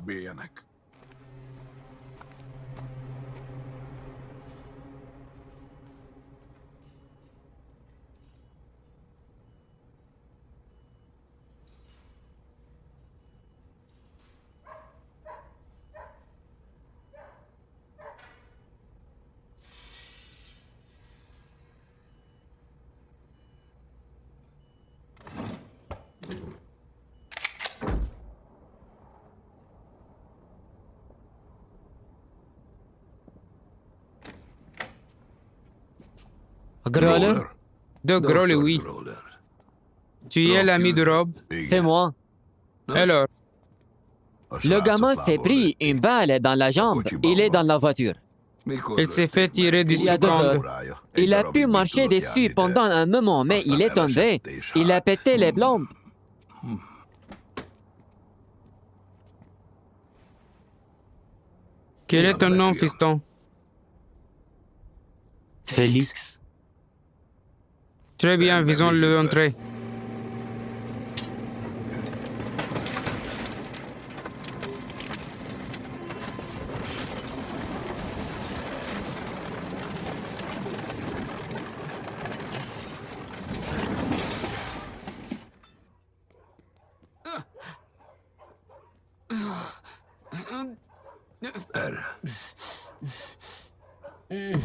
Speaker 4: Growler,
Speaker 2: De Growley, oui. Tu es l'ami de Rob?
Speaker 4: c'est moi.
Speaker 2: Alors,
Speaker 4: Le gamin s'est pris une balle dans la jambe. Il est dans la voiture.
Speaker 2: il s'est fait tirer du
Speaker 4: Il y a 2 heures.
Speaker 2: secondes.
Speaker 4: Il a pu marcher dessus pendant un moment, mais il est tombé. Il a pété les plombs.
Speaker 2: Quel est ton nom, fiston?
Speaker 3: Félix.
Speaker 2: Très bien, visons l'entrée.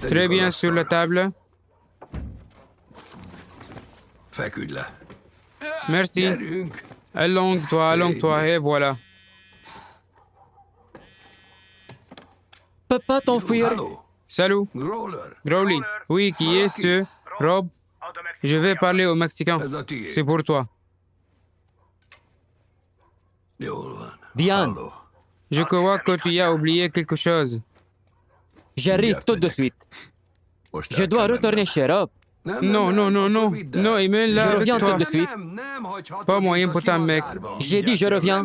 Speaker 2: Très bien, sur la table. Merci. Allonge-toi, et voilà.
Speaker 4: Peux pas t'enfuir.
Speaker 2: Salut. Growley. Oui, qui est ce? Rob? Je vais parler au Mexicain. C'est pour toi.
Speaker 4: Bien,
Speaker 2: Je crois que tu as oublié quelque chose.
Speaker 4: j'arrive tout de suite. Je dois retourner chez Rob.
Speaker 2: Non, non, non, non. Non, Emile, là,
Speaker 4: Je reviens
Speaker 2: avec toi.
Speaker 4: tout de suite.
Speaker 2: Pas moyen pour ta mec.
Speaker 4: J'ai dit je reviens.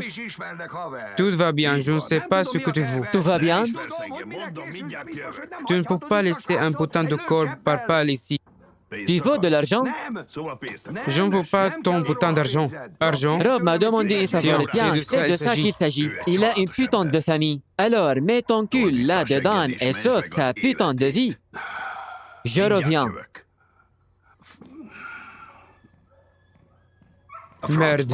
Speaker 2: Tout va bien, je ne sais pas ce que tu veux.
Speaker 4: Tout va bien?
Speaker 2: Tu ne peux pas laisser un putain de corps par pas ici.
Speaker 4: Tu veux de l'argent?
Speaker 2: Je ne veux pas ton putain d'argent. Argent?
Speaker 4: Rob m'a demandé une faveur.
Speaker 2: Tiens,
Speaker 4: Tiens, c'est de ça qu'il s'agit. Il a une putain de famille. Alors, mets ton cul là-dedans et sauve sa putain de vie. Je reviens.
Speaker 2: Merde.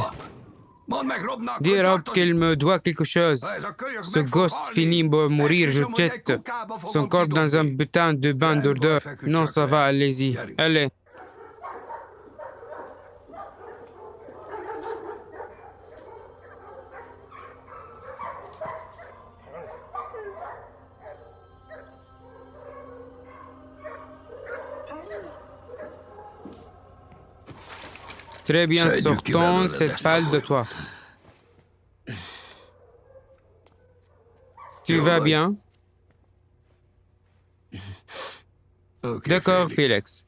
Speaker 2: Dis Rob qu'il me doit quelque chose. Ce gosse finit de mourir, je jette son corps dans un putain de bain d'odeur. Non, ça va, allez-y. Allez. Très bien, sortons cette balle de toi. Tu vas bien? D'accord, Félix.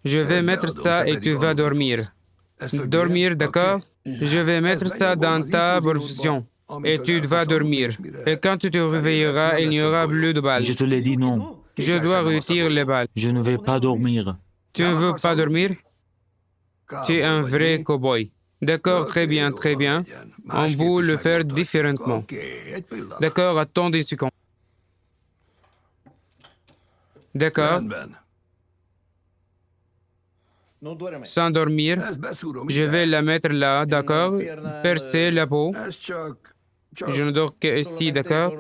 Speaker 2: Je vais mettre ça et tu vas dormir. Dormir, d'accord? Je vais mettre ça dans ta position. Et tu vas dormir. Et quand tu te réveilleras, il n'y aura plus de balles.
Speaker 3: Je te l'ai dit non.
Speaker 2: Je dois retirer les balles.
Speaker 3: Je ne vais pas dormir.
Speaker 2: Tu ne veux pas dormir? Tu es un vrai cow-boy. D'accord, très bien, très bien. On peut le faire différemment. D'accord, attendez une seconde. D'accord. Sans dormir, je vais la mettre là, d'accord? Percer la peau. Je ne dors que ici, d'accord?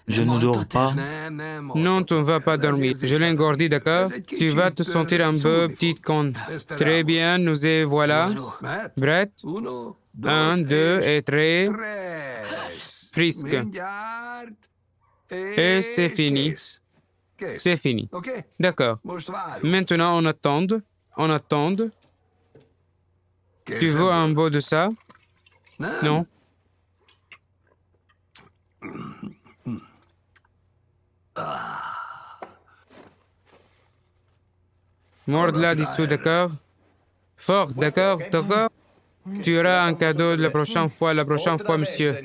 Speaker 3: Je ne dors pas.
Speaker 2: Non, tu ne vas pas dormir. Je l'ai engordi, d'accord? Tu vas te sentir un peu petite con. Très bien, nous y voilà. Brett? 1, 2 et 3. Frisque. Et c'est fini. C'est fini. D'accord. Maintenant, on attend. On attend. Tu veux un bout de ça? Non? Morde là-dessous, d'accord? Fort, d'accord, d'accord? Tu auras un cadeau la prochaine fois, monsieur.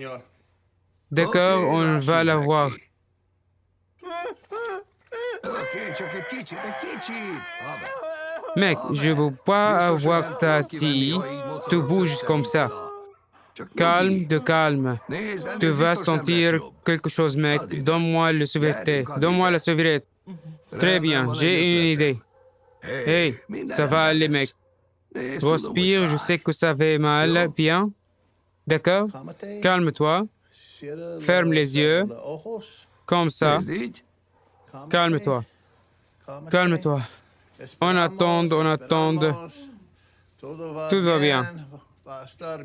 Speaker 2: D'accord, on va l'avoir. Mec, je veux pas avoir ça si tu bouges comme ça. Calme, de calme. Tu vas sentir quelque chose, mec. Donne-moi le survêté. Donne-moi la serviette. Très bien, j'ai une idée. Hey, ça va aller, mec. Respire, je sais que ça fait mal. Bien. D'accord? Calme-toi. Ferme les yeux. Comme ça. Calme-toi. Calme-toi. On attend, on attend. Tout va bien.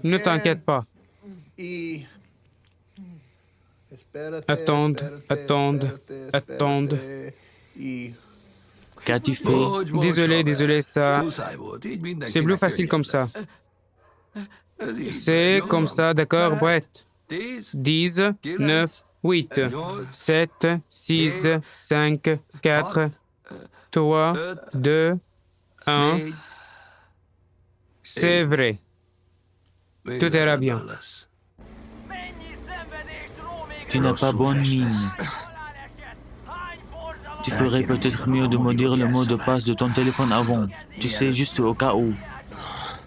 Speaker 2: Ne t'inquiète pas. Attends, attends, attends.
Speaker 3: Qu'as-tu fait?
Speaker 2: Désolé, ça. C'est plus facile comme ça. C'est comme ça, d'accord, Brett? 10, 9, 8, 7, 6, 5, 4, 3, 2, 1. C'est vrai. Tout ira bien.
Speaker 3: Tu n'as pas bonne mine. Tu ferais peut-être mieux de me dire le mot de passe de ton téléphone avant. Tu sais, juste au cas où.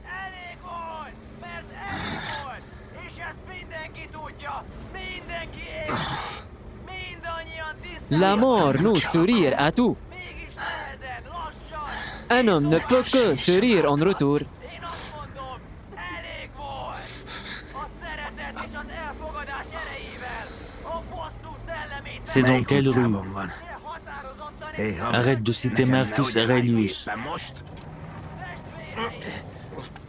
Speaker 10: Elég volt, mert elég volt, és ezt mindenki tudja, mindenki érti. Mindannyian tisztán.
Speaker 4: La mort nous sourire à tout.
Speaker 10: Mégis nehezed, lassan.
Speaker 4: Un homme ne peut que sourire en retour.
Speaker 10: Én azt mondom, elég volt. A szeretet és az elfogadás erejével, a bosszú szellemét
Speaker 3: C'est dans quelle rue?
Speaker 10: határozottan
Speaker 3: Arrête de citer Marcus Aurelius.
Speaker 10: testvérek.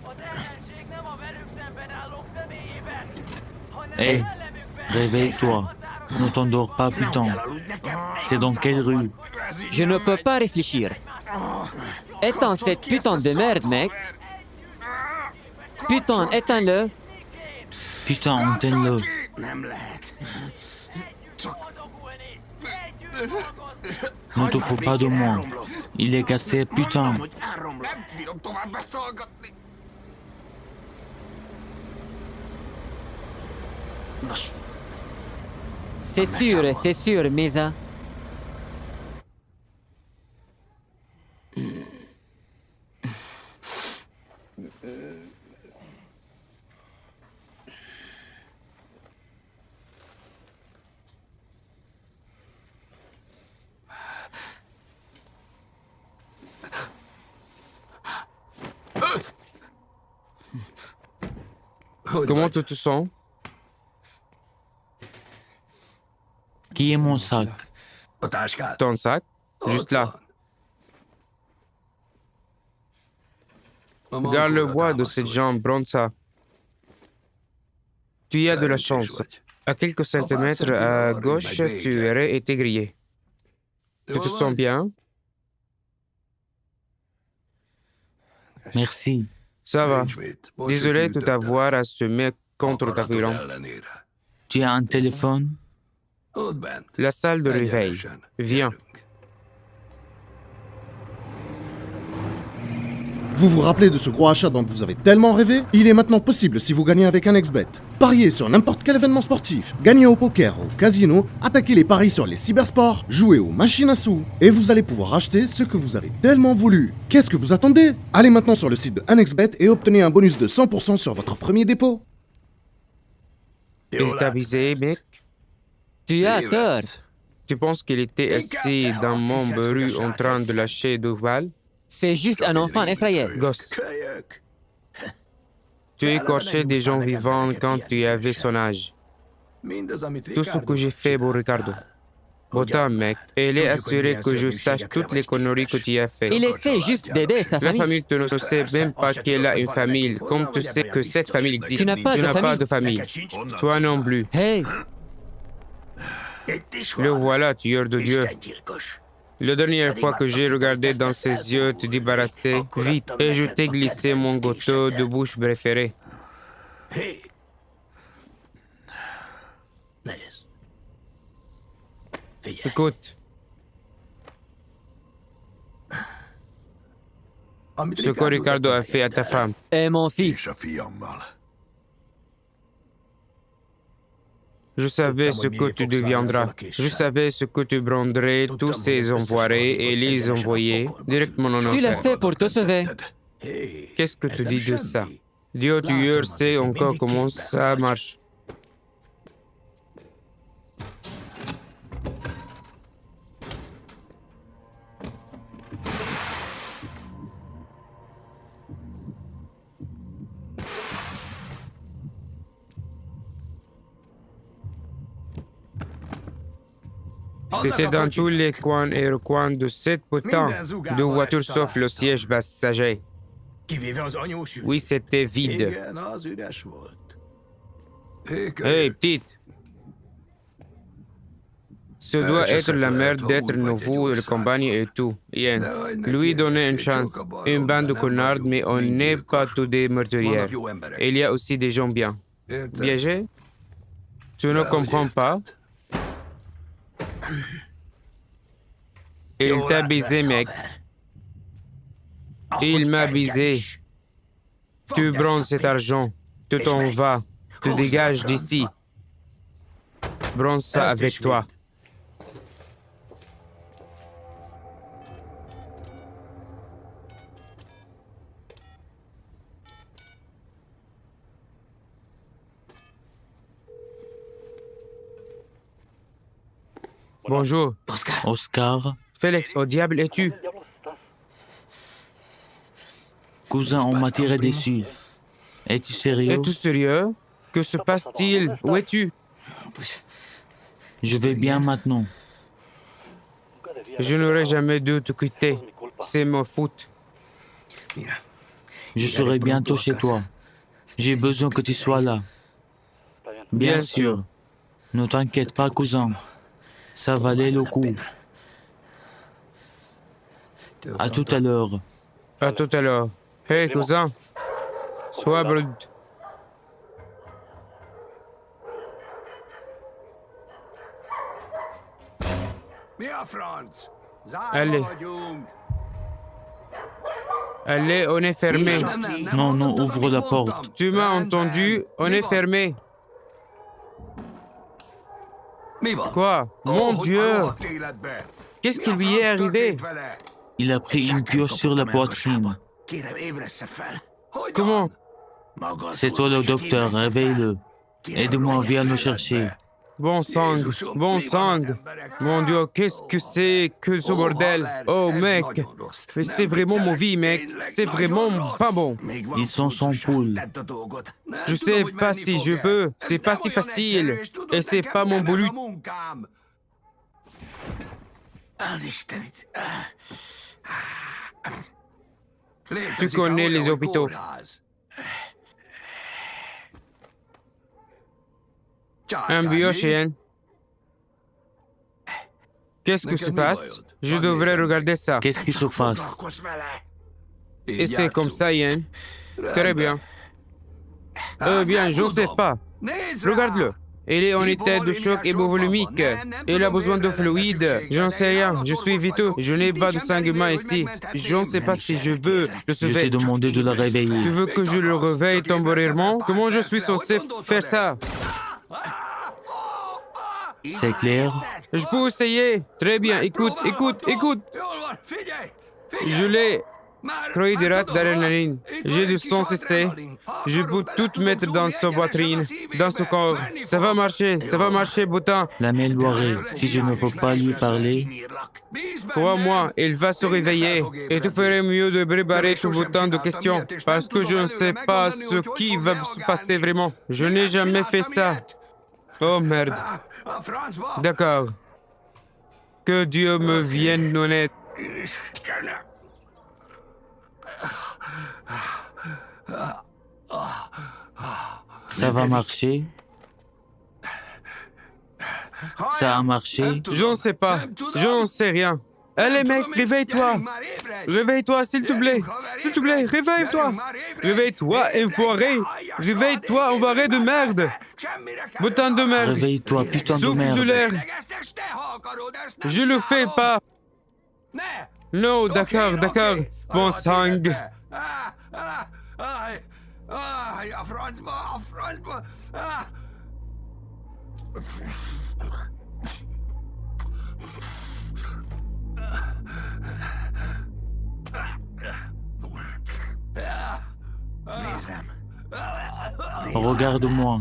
Speaker 10: Az ellenség nem a velük szemben állók személyében, hanem
Speaker 3: Hé,
Speaker 10: szellemükben.
Speaker 3: réveille-toi. Ne t'endors pas, putain. C'est dans quelle rue?
Speaker 4: Je ne peux pas réfléchir. Éteins cette putain de merde, mec. Putain, éteins-le.
Speaker 3: Putain, entends-le. Ne te fous pas de moi. Il est cassé, putain.
Speaker 9: Nem bírom tovább ezt hallgatni. Nos,
Speaker 4: C'est sûr, Mesa.
Speaker 2: Comment tu te sens?
Speaker 3: Qui est mon sac?
Speaker 9: a táskát.
Speaker 2: Ton sac? Juste là. Regarde le bois de cette jambe, Bronza. Tu y as de la chance. À quelques centimètres à gauche, tu aurais été grillé. Tu te sens bien?
Speaker 3: Merci.
Speaker 2: Ça va. Désolé de t'avoir assumé contre ta violence.
Speaker 3: Tu as un téléphone?
Speaker 2: La salle de réveil. Viens.
Speaker 8: Vous vous rappelez de ce gros achat dont vous avez tellement rêvé? Il est maintenant possible si vous gagnez avec un XBet. Pariez sur n'importe quel événement sportif, gagnez au poker, au casino, attaquez les paris sur les cybersports, jouez aux machines à sous, et vous allez pouvoir acheter ce que vous avez tellement voulu. Qu'est-ce que vous attendez? Allez maintenant sur le site de 1xBet et obtenez un bonus de 100% sur votre premier dépôt.
Speaker 2: Il t'a visé, mec?
Speaker 4: Tu as tort.
Speaker 2: Tu penses qu'il était assis dans mon rue en train de lâcher du val?
Speaker 4: C'est juste un enfant effrayé.
Speaker 2: Gosse. Tu écorchais des gens vivants quand tu avais son âge. Tout ce que j'ai fait pour Ricardo. Autant, mec. Elle est assurée que je sache toutes les conneries que tu as fait.
Speaker 4: Il essaie juste d'aider sa
Speaker 2: La
Speaker 4: famille.
Speaker 2: famille ne sait même pas qu'elle a une famille, comme tu sais que cette famille existe.
Speaker 4: Tu n'as pas de famille.
Speaker 2: Toi non plus.
Speaker 4: Hey,
Speaker 2: Le voilà, tueur de Dieu. La dernière fois que j'ai regardé dans ses yeux, te débarrasser vite et je t'ai glissé mon gâteau de bouche préféré. Écoute, ce que Ricardo a fait à ta femme,
Speaker 4: et mon fils.
Speaker 2: je savais ce que tu deviendras. Je savais ce que tu prendrais tous ces envoyés et les envoyer directement en
Speaker 4: Tu l'as
Speaker 2: enfer.
Speaker 4: fait pour te sauver.
Speaker 2: Qu'est-ce que tu dis de ça? Dieu tueur sait encore comment ça marche. C'était dans tous les coins et recoins de cette putain de voiture sauf le siège passager. Oui, c'était vide. Hey, petite. Ce doit être la merde d'être nouveau, le compagne et tout. Bien. Lui donner une chance. Une bande de connards, mais on n'est pas tous des meurtrières. Il y a aussi des gens bien. Piégés? Tu ne comprends pas? Il t'a baisé, mec. Il m'a baisé. Tu prends cet argent. Tu t'en vas. Tu dégages d'ici. Prends ça avec toi. Bonjour.
Speaker 3: Oscar,
Speaker 2: Félix, au diable es-tu?
Speaker 3: cousin, on m'a tiré dessus. Es-tu sérieux?
Speaker 2: Es-tu sérieux? Que se passe-t-il? Où es-tu?
Speaker 3: Je vais bien maintenant.
Speaker 2: Je n'aurais jamais dû te quitter. C'est ma faute.
Speaker 3: Je serai bientôt chez toi. J'ai besoin que tu sois là. Bien sûr. Ne t'inquiète pas, cousin. Ça valait le coup. À tout à l'heure.
Speaker 2: À tout à l'heure. Hey, cousin. Sois brut. Allez. Allez, on est fermé.
Speaker 3: Non, non, ouvre la porte.
Speaker 2: Tu m'as entendu, on est fermé. Quoi? Mon Dieu! Qu'est-ce qui lui est arrivé?
Speaker 3: Il a pris une pioche sur la poitrine.
Speaker 2: Comment?
Speaker 3: C'est toi le docteur, réveille-le. Aide-moi, viens le chercher.
Speaker 2: Bon sang, bon sang. Mon Dieu, qu'est-ce que c'est que ce bordel? Oh mec, mais c'est vraiment mauvais mec. C'est vraiment pas bon.
Speaker 3: Ils sont sans poule.
Speaker 2: Je sais pas si je peux. C'est pas si facile. Et c'est pas mon boulot. Tu connais les hôpitaux. Un biochien. Qu'est-ce qui se passe? Je devrais regarder ça.
Speaker 3: Qu'est-ce qui se passe?
Speaker 2: Et c'est comme ça, Yann. Très bien. Bien, je ne sais pas. Regarde-le. Il est en état de choc hypovolumique. Il a besoin de fluide. Je n'en sais rien. Je suis viteux. Je n'ai pas de sang humain ici. Je ne sais pas si je veux le
Speaker 3: Je
Speaker 2: sauver.
Speaker 3: t'ai demandé de le réveiller.
Speaker 2: Tu veux que je le réveille temporairement? Comment je suis censé faire ça?
Speaker 3: C'est clair?
Speaker 2: Je peux essayer. Très bien. Écoute. Je l'ai. Carbohydrate d'adrénaline. J'ai du sang cessé. Je peux tout mettre dans sa poitrine, dans son corps. Ça va marcher, Boutin.
Speaker 3: La Loiret, si je ne peux pas lui parler,
Speaker 2: Crois-moi, il va se réveiller. Et tu ferais mieux de préparer tout autant de questions. Parce que je ne sais pas ce qui va se passer vraiment. Je n'ai jamais fait ça. Oh merde. D'accord. Que Dieu me vienne en aide.
Speaker 3: ça va marcher? Ça a marché?
Speaker 2: Je ne sais pas. Je n'en sais rien. Allez mec, réveille-toi. Réveille-toi, s'il te plaît. S'il te plaît, réveille-toi. Réveille-toi, enfoiré. Réveille-toi, enfoiré de merde. Boutin de merde.
Speaker 3: Réveille-toi, putain de
Speaker 2: Souffle de
Speaker 3: merde.
Speaker 2: l'air. Je le fais pas. Non, d'accord. Bon sang.
Speaker 3: Regarde-moi.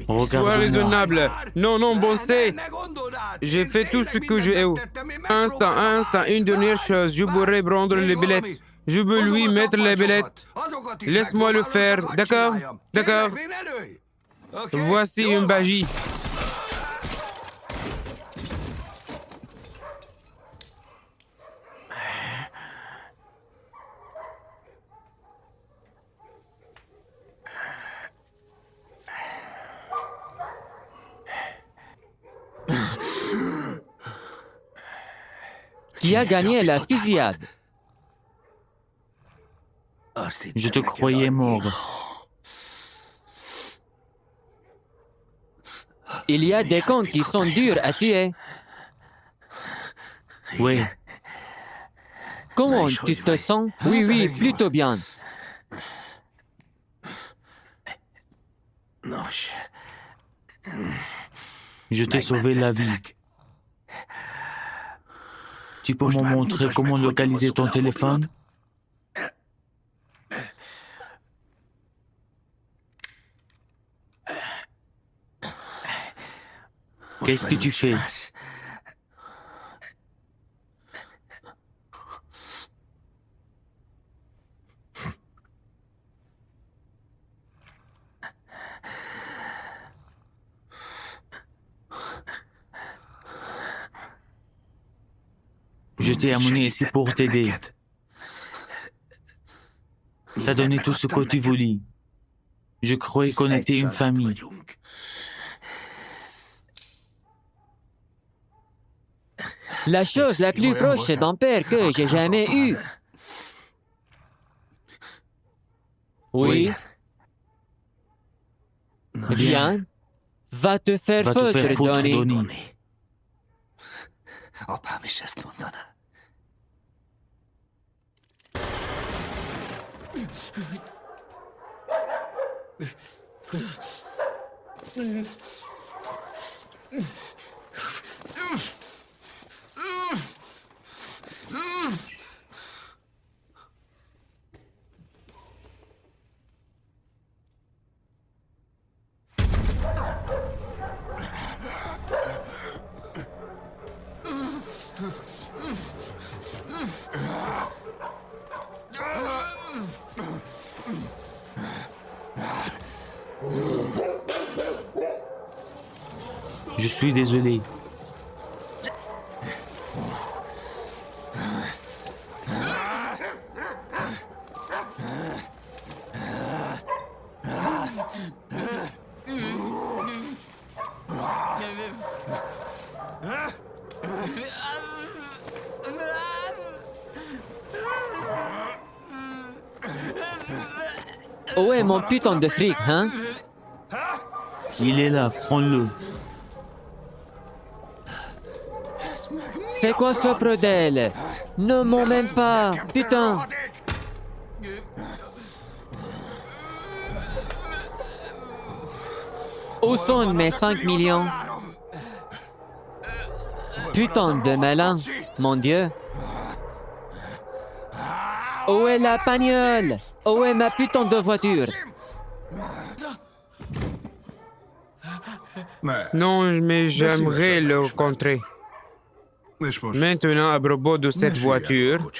Speaker 2: Sois
Speaker 3: Regarde-moi.
Speaker 2: raisonnable. Non, bon c'est. J'ai fait tout ce que j'ai eu. Instant, une dernière chose. Je pourrais prendre les billettes. Je veux lui mettre les billettes. Laisse-moi le faire, d'accord? Voici une magie.
Speaker 4: Qui a gagné la fusillade?
Speaker 3: Je te croyais mort.
Speaker 4: Il y a des comptes qui sont durs à tuer.
Speaker 3: Oui,
Speaker 4: Comment tu te sens? Oui, plutôt bien.
Speaker 3: je t'ai sauvé la vie. Tu peux me montrer comment localiser ton téléphone? Qu'est-ce que tu fais? Je t'ai amené ici pour t'aider. T'as donné tout ce que tu voulais. Je croyais qu'on était une famille.
Speaker 4: La chose la plus proche d'un père que j'ai jamais eue. Oui. Bien. Va te faire
Speaker 3: Va te faire
Speaker 4: foutre,
Speaker 3: foutre,
Speaker 4: Donnie.
Speaker 3: Donnie.
Speaker 1: Apám is ezt mondaná.
Speaker 3: Je suis désolé.
Speaker 4: Où est mon putain de fric, hein?
Speaker 3: Il est là, prends-le.
Speaker 4: C'est quoi ce bordel? Ne m'en même pas, putain! Où sont mes 5 millions? Putain de malin, mon Dieu! Où est la bagnole? Où est ma putain de voiture?
Speaker 2: Non, mais j'aimerais le rencontrer. Maintenant, à propos de cette voiture,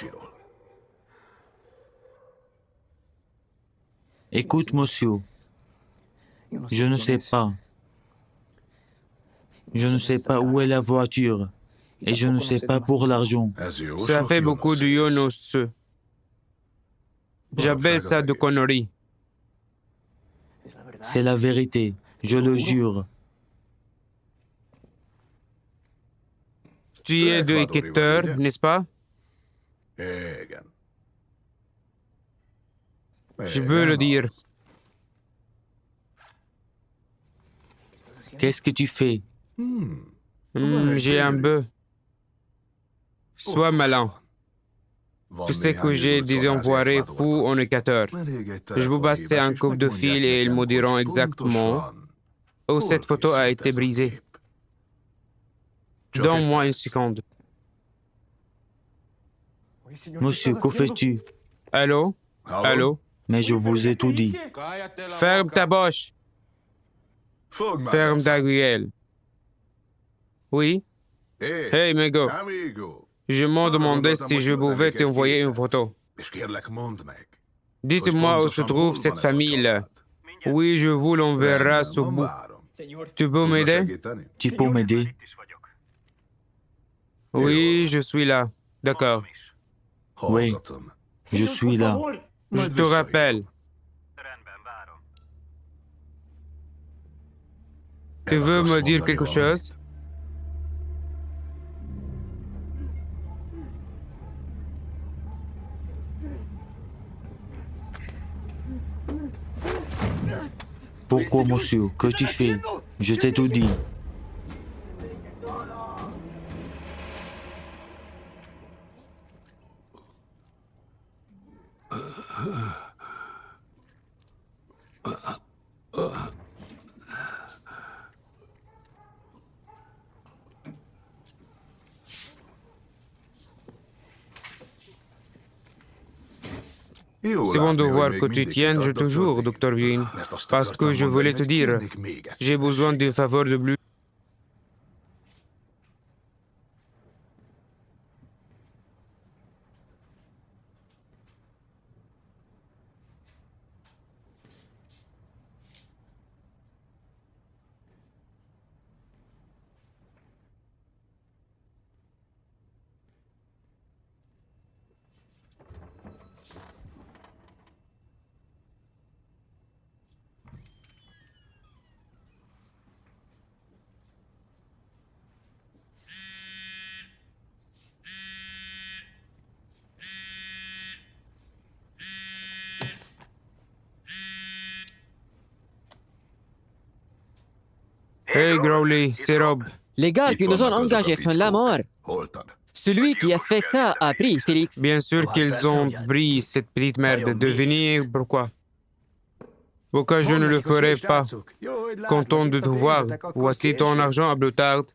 Speaker 3: Écoute, monsieur. Je ne sais pas. Je ne sais pas où est la voiture. Et je ne sais pas pour l'argent.
Speaker 2: ça fait beaucoup de Yonos. J'appelle ça de conneries.
Speaker 3: C'est la vérité, je le jure.
Speaker 2: Tu es de Équateur, n'est-ce pas? Je peux le dire.
Speaker 3: Qu'est-ce que tu fais?
Speaker 2: J'ai un bœuf. Sois malin. Tu sais que j'ai des envoirés fous en Équateur. Je vous passer un coup de fil et ils me diront exactement où cette photo a été brisée. Donne-moi une seconde.
Speaker 3: Monsieur, que fais-tu?
Speaker 2: Allô? Allô?
Speaker 3: Mais je vous ai tout dit.
Speaker 2: Ferme ta bouche. Ferme ta gueule. Oui? Hey, Mego. Je me demandais si je pouvais t'envoyer une photo. Dites-moi où se trouve cette famille-là. Oui, je vous l'enverrai sous bout. Tu peux m'aider?
Speaker 3: Tu peux m'aider?
Speaker 2: Oui, je suis là. D'accord.
Speaker 3: Oui, je suis là.
Speaker 2: Je te rappelle. Tu veux me dire quelque chose?
Speaker 3: Pourquoi, monsieur? Que tu fais? Je t'ai tout dit.
Speaker 2: C'est bon de voir que tu tiens toujours, Dr. Bean. Parce que je voulais te dire, j'ai besoin d'une faveur de plus. Hey Growly, c'est Rob.
Speaker 4: Les gars qui nous ont engagés sont là mort. Celui qui a fait ça a pris Félix.
Speaker 2: Bien sûr qu'ils ont pris cette petite merde. Devinez pourquoi. Pourquoi je ne le ferai pas? Content de te voir. Voici ton argent à Blutard.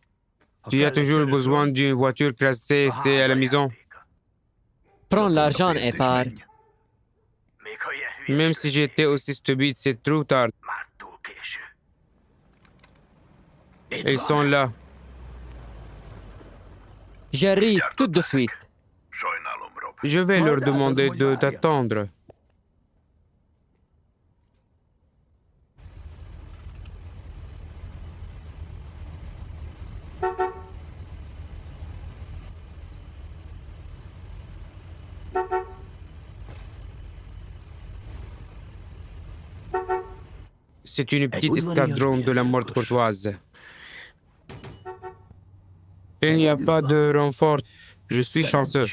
Speaker 2: Tu as toujours besoin d'une voiture classée C à la maison.
Speaker 4: Prends l'argent et pars.
Speaker 2: Même si j'étais aussi stupide, c'est trop tard. Ils sont là.
Speaker 4: J'arrive tout de suite.
Speaker 2: Je vais leur demander de t'attendre. C'est une petite escadron de la mort courtoise. Il n'y a pas de renfort. Je suis chanceux.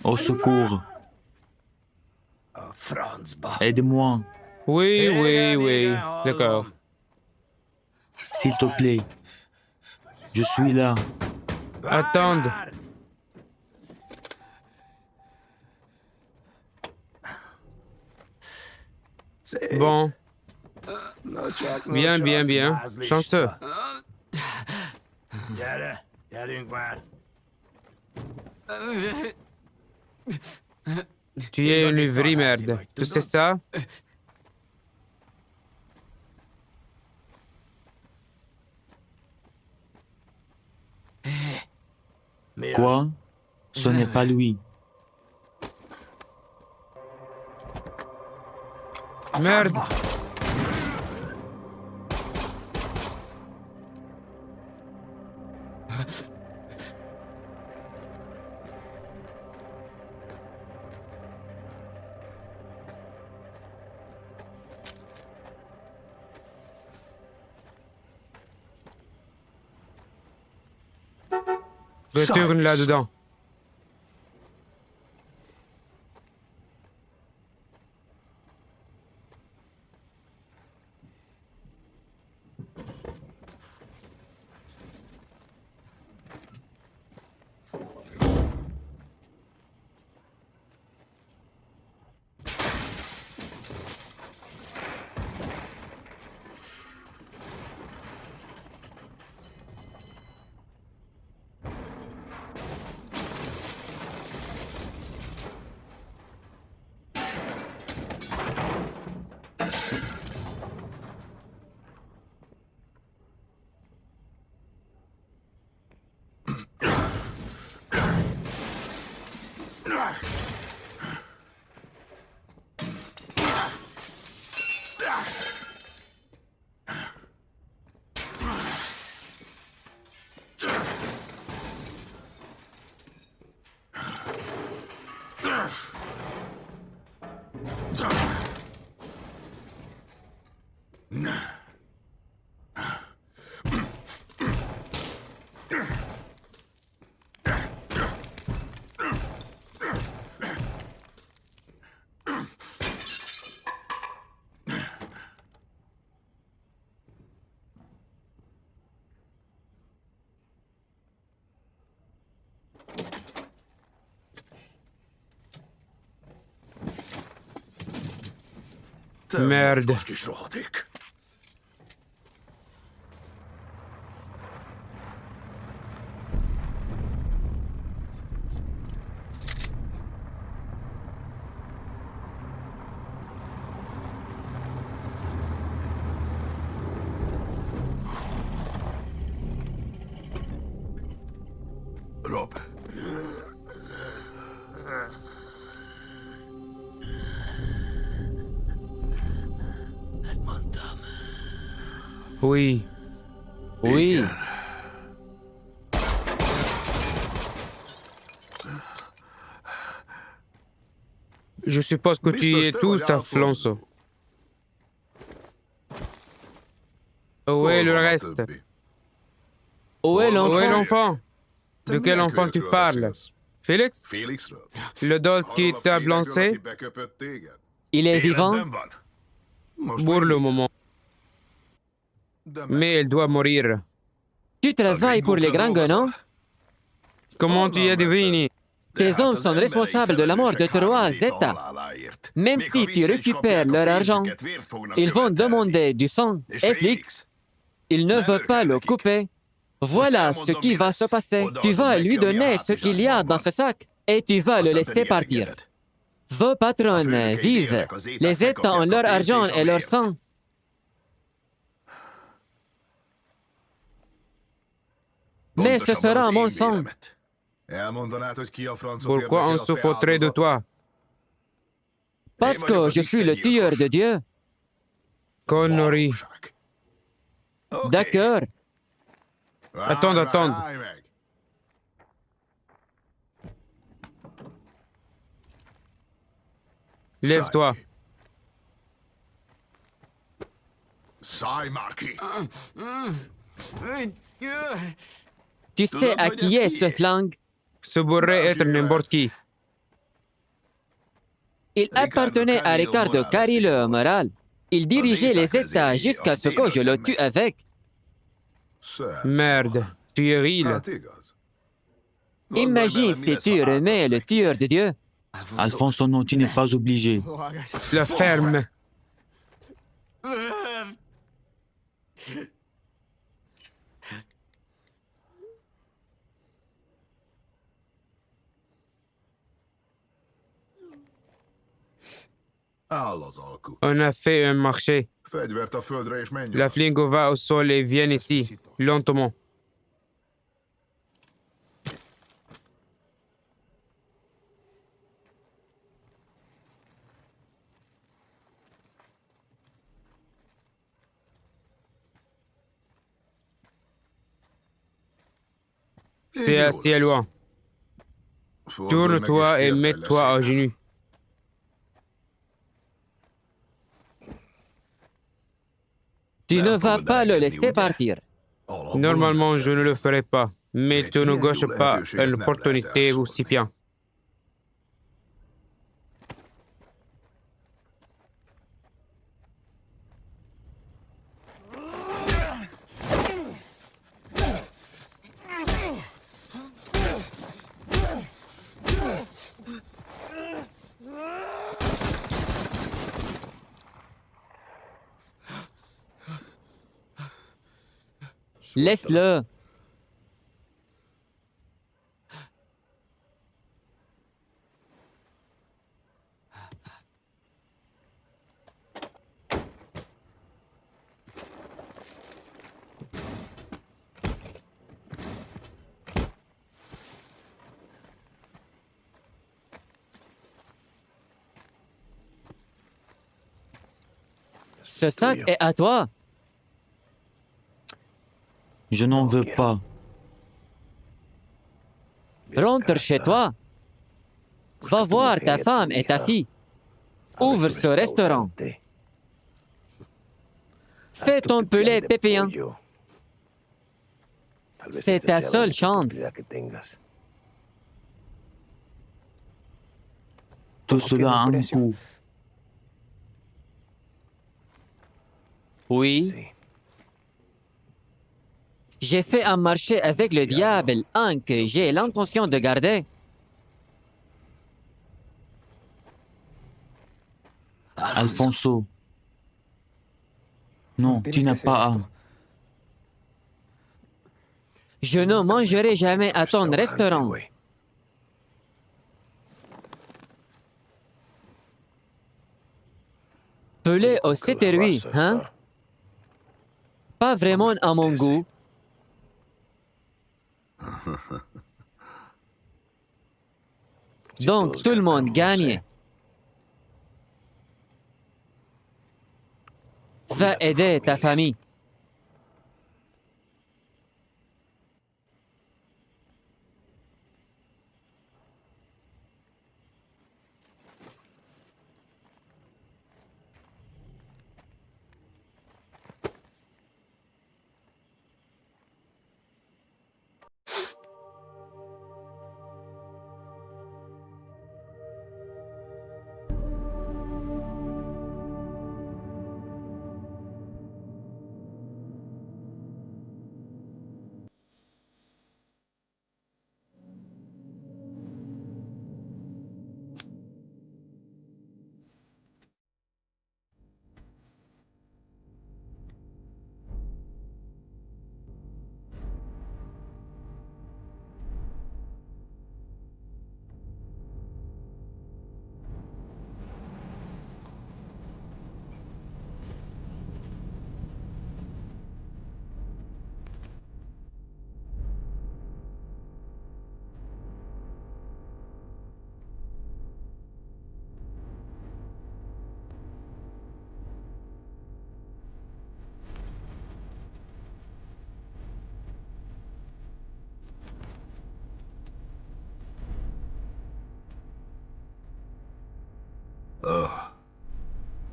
Speaker 3: Au secours. Aide-moi,
Speaker 2: Oui, oui, oui. D'accord.
Speaker 3: s'il te plaît. Je suis là.
Speaker 2: Attendre. Bon. Bien, bien, bien. Chanceux. Tu es une vraie merde. Tu sais ça?
Speaker 3: Quoi? Ce n'est pas lui.
Speaker 2: Merde. Retourne là-dedans. Merde.
Speaker 9: Most kis rohadék. Rob.
Speaker 2: Oui.
Speaker 4: Oui.
Speaker 2: Je suppose que tu y es tous, Alfonso. Où est le reste?
Speaker 4: Où est
Speaker 2: Où est
Speaker 4: l'enfant?
Speaker 2: l'enfant? De quel enfant tu parles? Félix? Le dolt qui t'a lancé?
Speaker 4: Il est vivant?
Speaker 2: Pour le moment. Mais elle doit mourir.
Speaker 4: Tu travailles pour les Gringos, non?
Speaker 2: Comment tu as deviné?
Speaker 4: Tes hommes sont responsables de la mort de 3 Zeta. Même si tu récupères leur argent, ils vont demander du sang. FX, il ne veut pas le couper. Voilà ce qui va se passer. Tu vas lui donner ce qu'il y a dans ce sac et tu vas le laisser partir. Vos patrons vivent. Les Zeta ont leur argent et leur sang. Mais ce sera mon sang.
Speaker 2: Pourquoi on se foutrait de toi?
Speaker 4: Parce que je suis le tueur de Dieu.
Speaker 2: Connerie.
Speaker 4: D'accord.
Speaker 2: Attends. Lève-toi.
Speaker 4: Tu sais à qui est ce flingue?
Speaker 2: Ce pourrait être n'importe qui.
Speaker 4: Il appartenait à Ricardo Carillo Moral. Il dirigeait les États jusqu'à ce que je le tue avec.
Speaker 2: Merde, tu es real.
Speaker 4: Imagine si tu remets le tueur de Dieu.
Speaker 3: Alfonso, non, tu n'es pas obligé.
Speaker 2: La ferme. On a fait un marché. La flingue va au sol et vient ici, lentement. C'est assez loin. Tourne-toi et mets-toi à genoux.
Speaker 4: Tu ne vas pas le laisser partir.
Speaker 2: Normalement, je ne le ferai pas, mais tu ne gâches pas une opportunité aussi bien.
Speaker 4: Laisse-le. Ce sac est à toi.
Speaker 3: Je n'en veux pas.
Speaker 4: Rentre chez toi. Va voir ta femme et ta fille. Ouvre ce restaurant. Fais ton poulet pépéant. C'est ta seule chance.
Speaker 3: Tout cela a un coût.
Speaker 4: Oui. J'ai fait un marché avec le diable, un que j'ai l'intention de garder.
Speaker 3: Alfonso. Non, tu n'as pas un.
Speaker 4: Je ne mangerai jamais à ton restaurant. Poulet au 7 et 8, hein? Pas vraiment à mon goût. Donc tout le monde gagne. Va aider ta famille.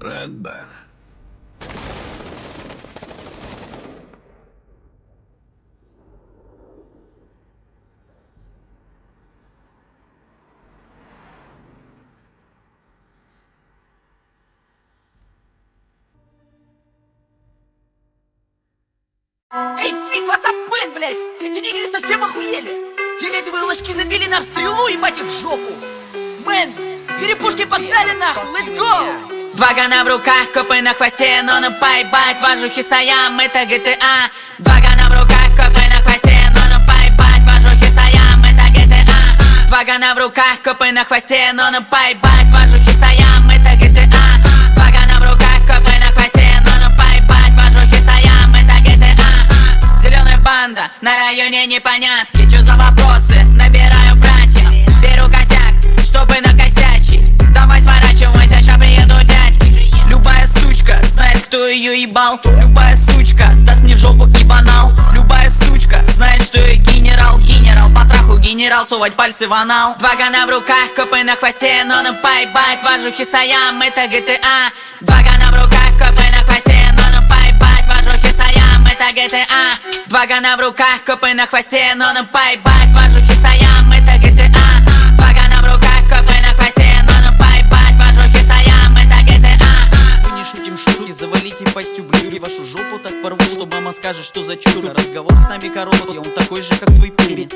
Speaker 9: Rendben.
Speaker 6: Эй, Свит, вас опыт, блядь! Эти дигли совсем охуели! Фиолетовые ложки забили на стрелу, ебать их в жопу! Мэн, перепушки погнали нахуй, let's go!
Speaker 11: Два гана в руках, копы на хвосте, но ну поебать, вожухи Саям, это GTA. Два гана в руках, копы на хвосте, но ну поебать, вожухи Саям, это GTA. Два гана в руках, копы на хвосте, но ну поебать, вожухи Саям, это GTA. Два гана в руках, копы на хвосте, но ну поебать, вожухи Саям, это GTA. Зеленая банда, на районе непонятки, чё за вопросы, набираю братьев, беру косяк, чтобы накосячить. Давай сворачивайся, ща приеду дядьки. Любая сучка знает, кто ее ебал. Любая сучка даст мне в жопу и банал. Любая сучка знает, что я генерал. Генерал по траху, генерал, сувать пальцы в анал. Два гана в руках, копы на хвосте, но ну поебать, вожухи Саям, это GTA. Два гана в руках, копы на хвосте, но ну поебать, вожухи Саям, это GTA. Два гана в руках, копы на хвосте, но ну поебать, вожухи Саям, это GTA. Два гана в руках, копы на хвосте, но ну поебать, вожухи Саям, это GTA.
Speaker 12: Мы не шутим шутки, завалите пастью блюги. Вашу жопу так порву, что мама скажет, что за чудо. Разговор с нами короткий, он такой же, как твой пенис.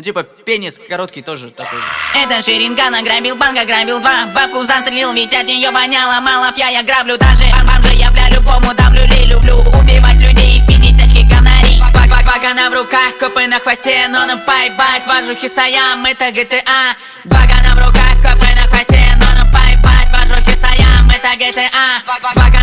Speaker 12: Типа пенис короткий тоже такой же.
Speaker 11: Это Шеринган, ограбил банк, ограбил два. Бабку застрелил, ведь от нее воняло малафья. Я граблю даже бомжа, я бля любому дам люлей. Люблю убивать людей и пиздить тачки говнари. Два гана в руках, копы на хвосте, но ну поебать, вожухи Саям, это GTA. Два гана в руках, копы на хвосте, но ну поебать, вожухи Саям, это GTA. Два гана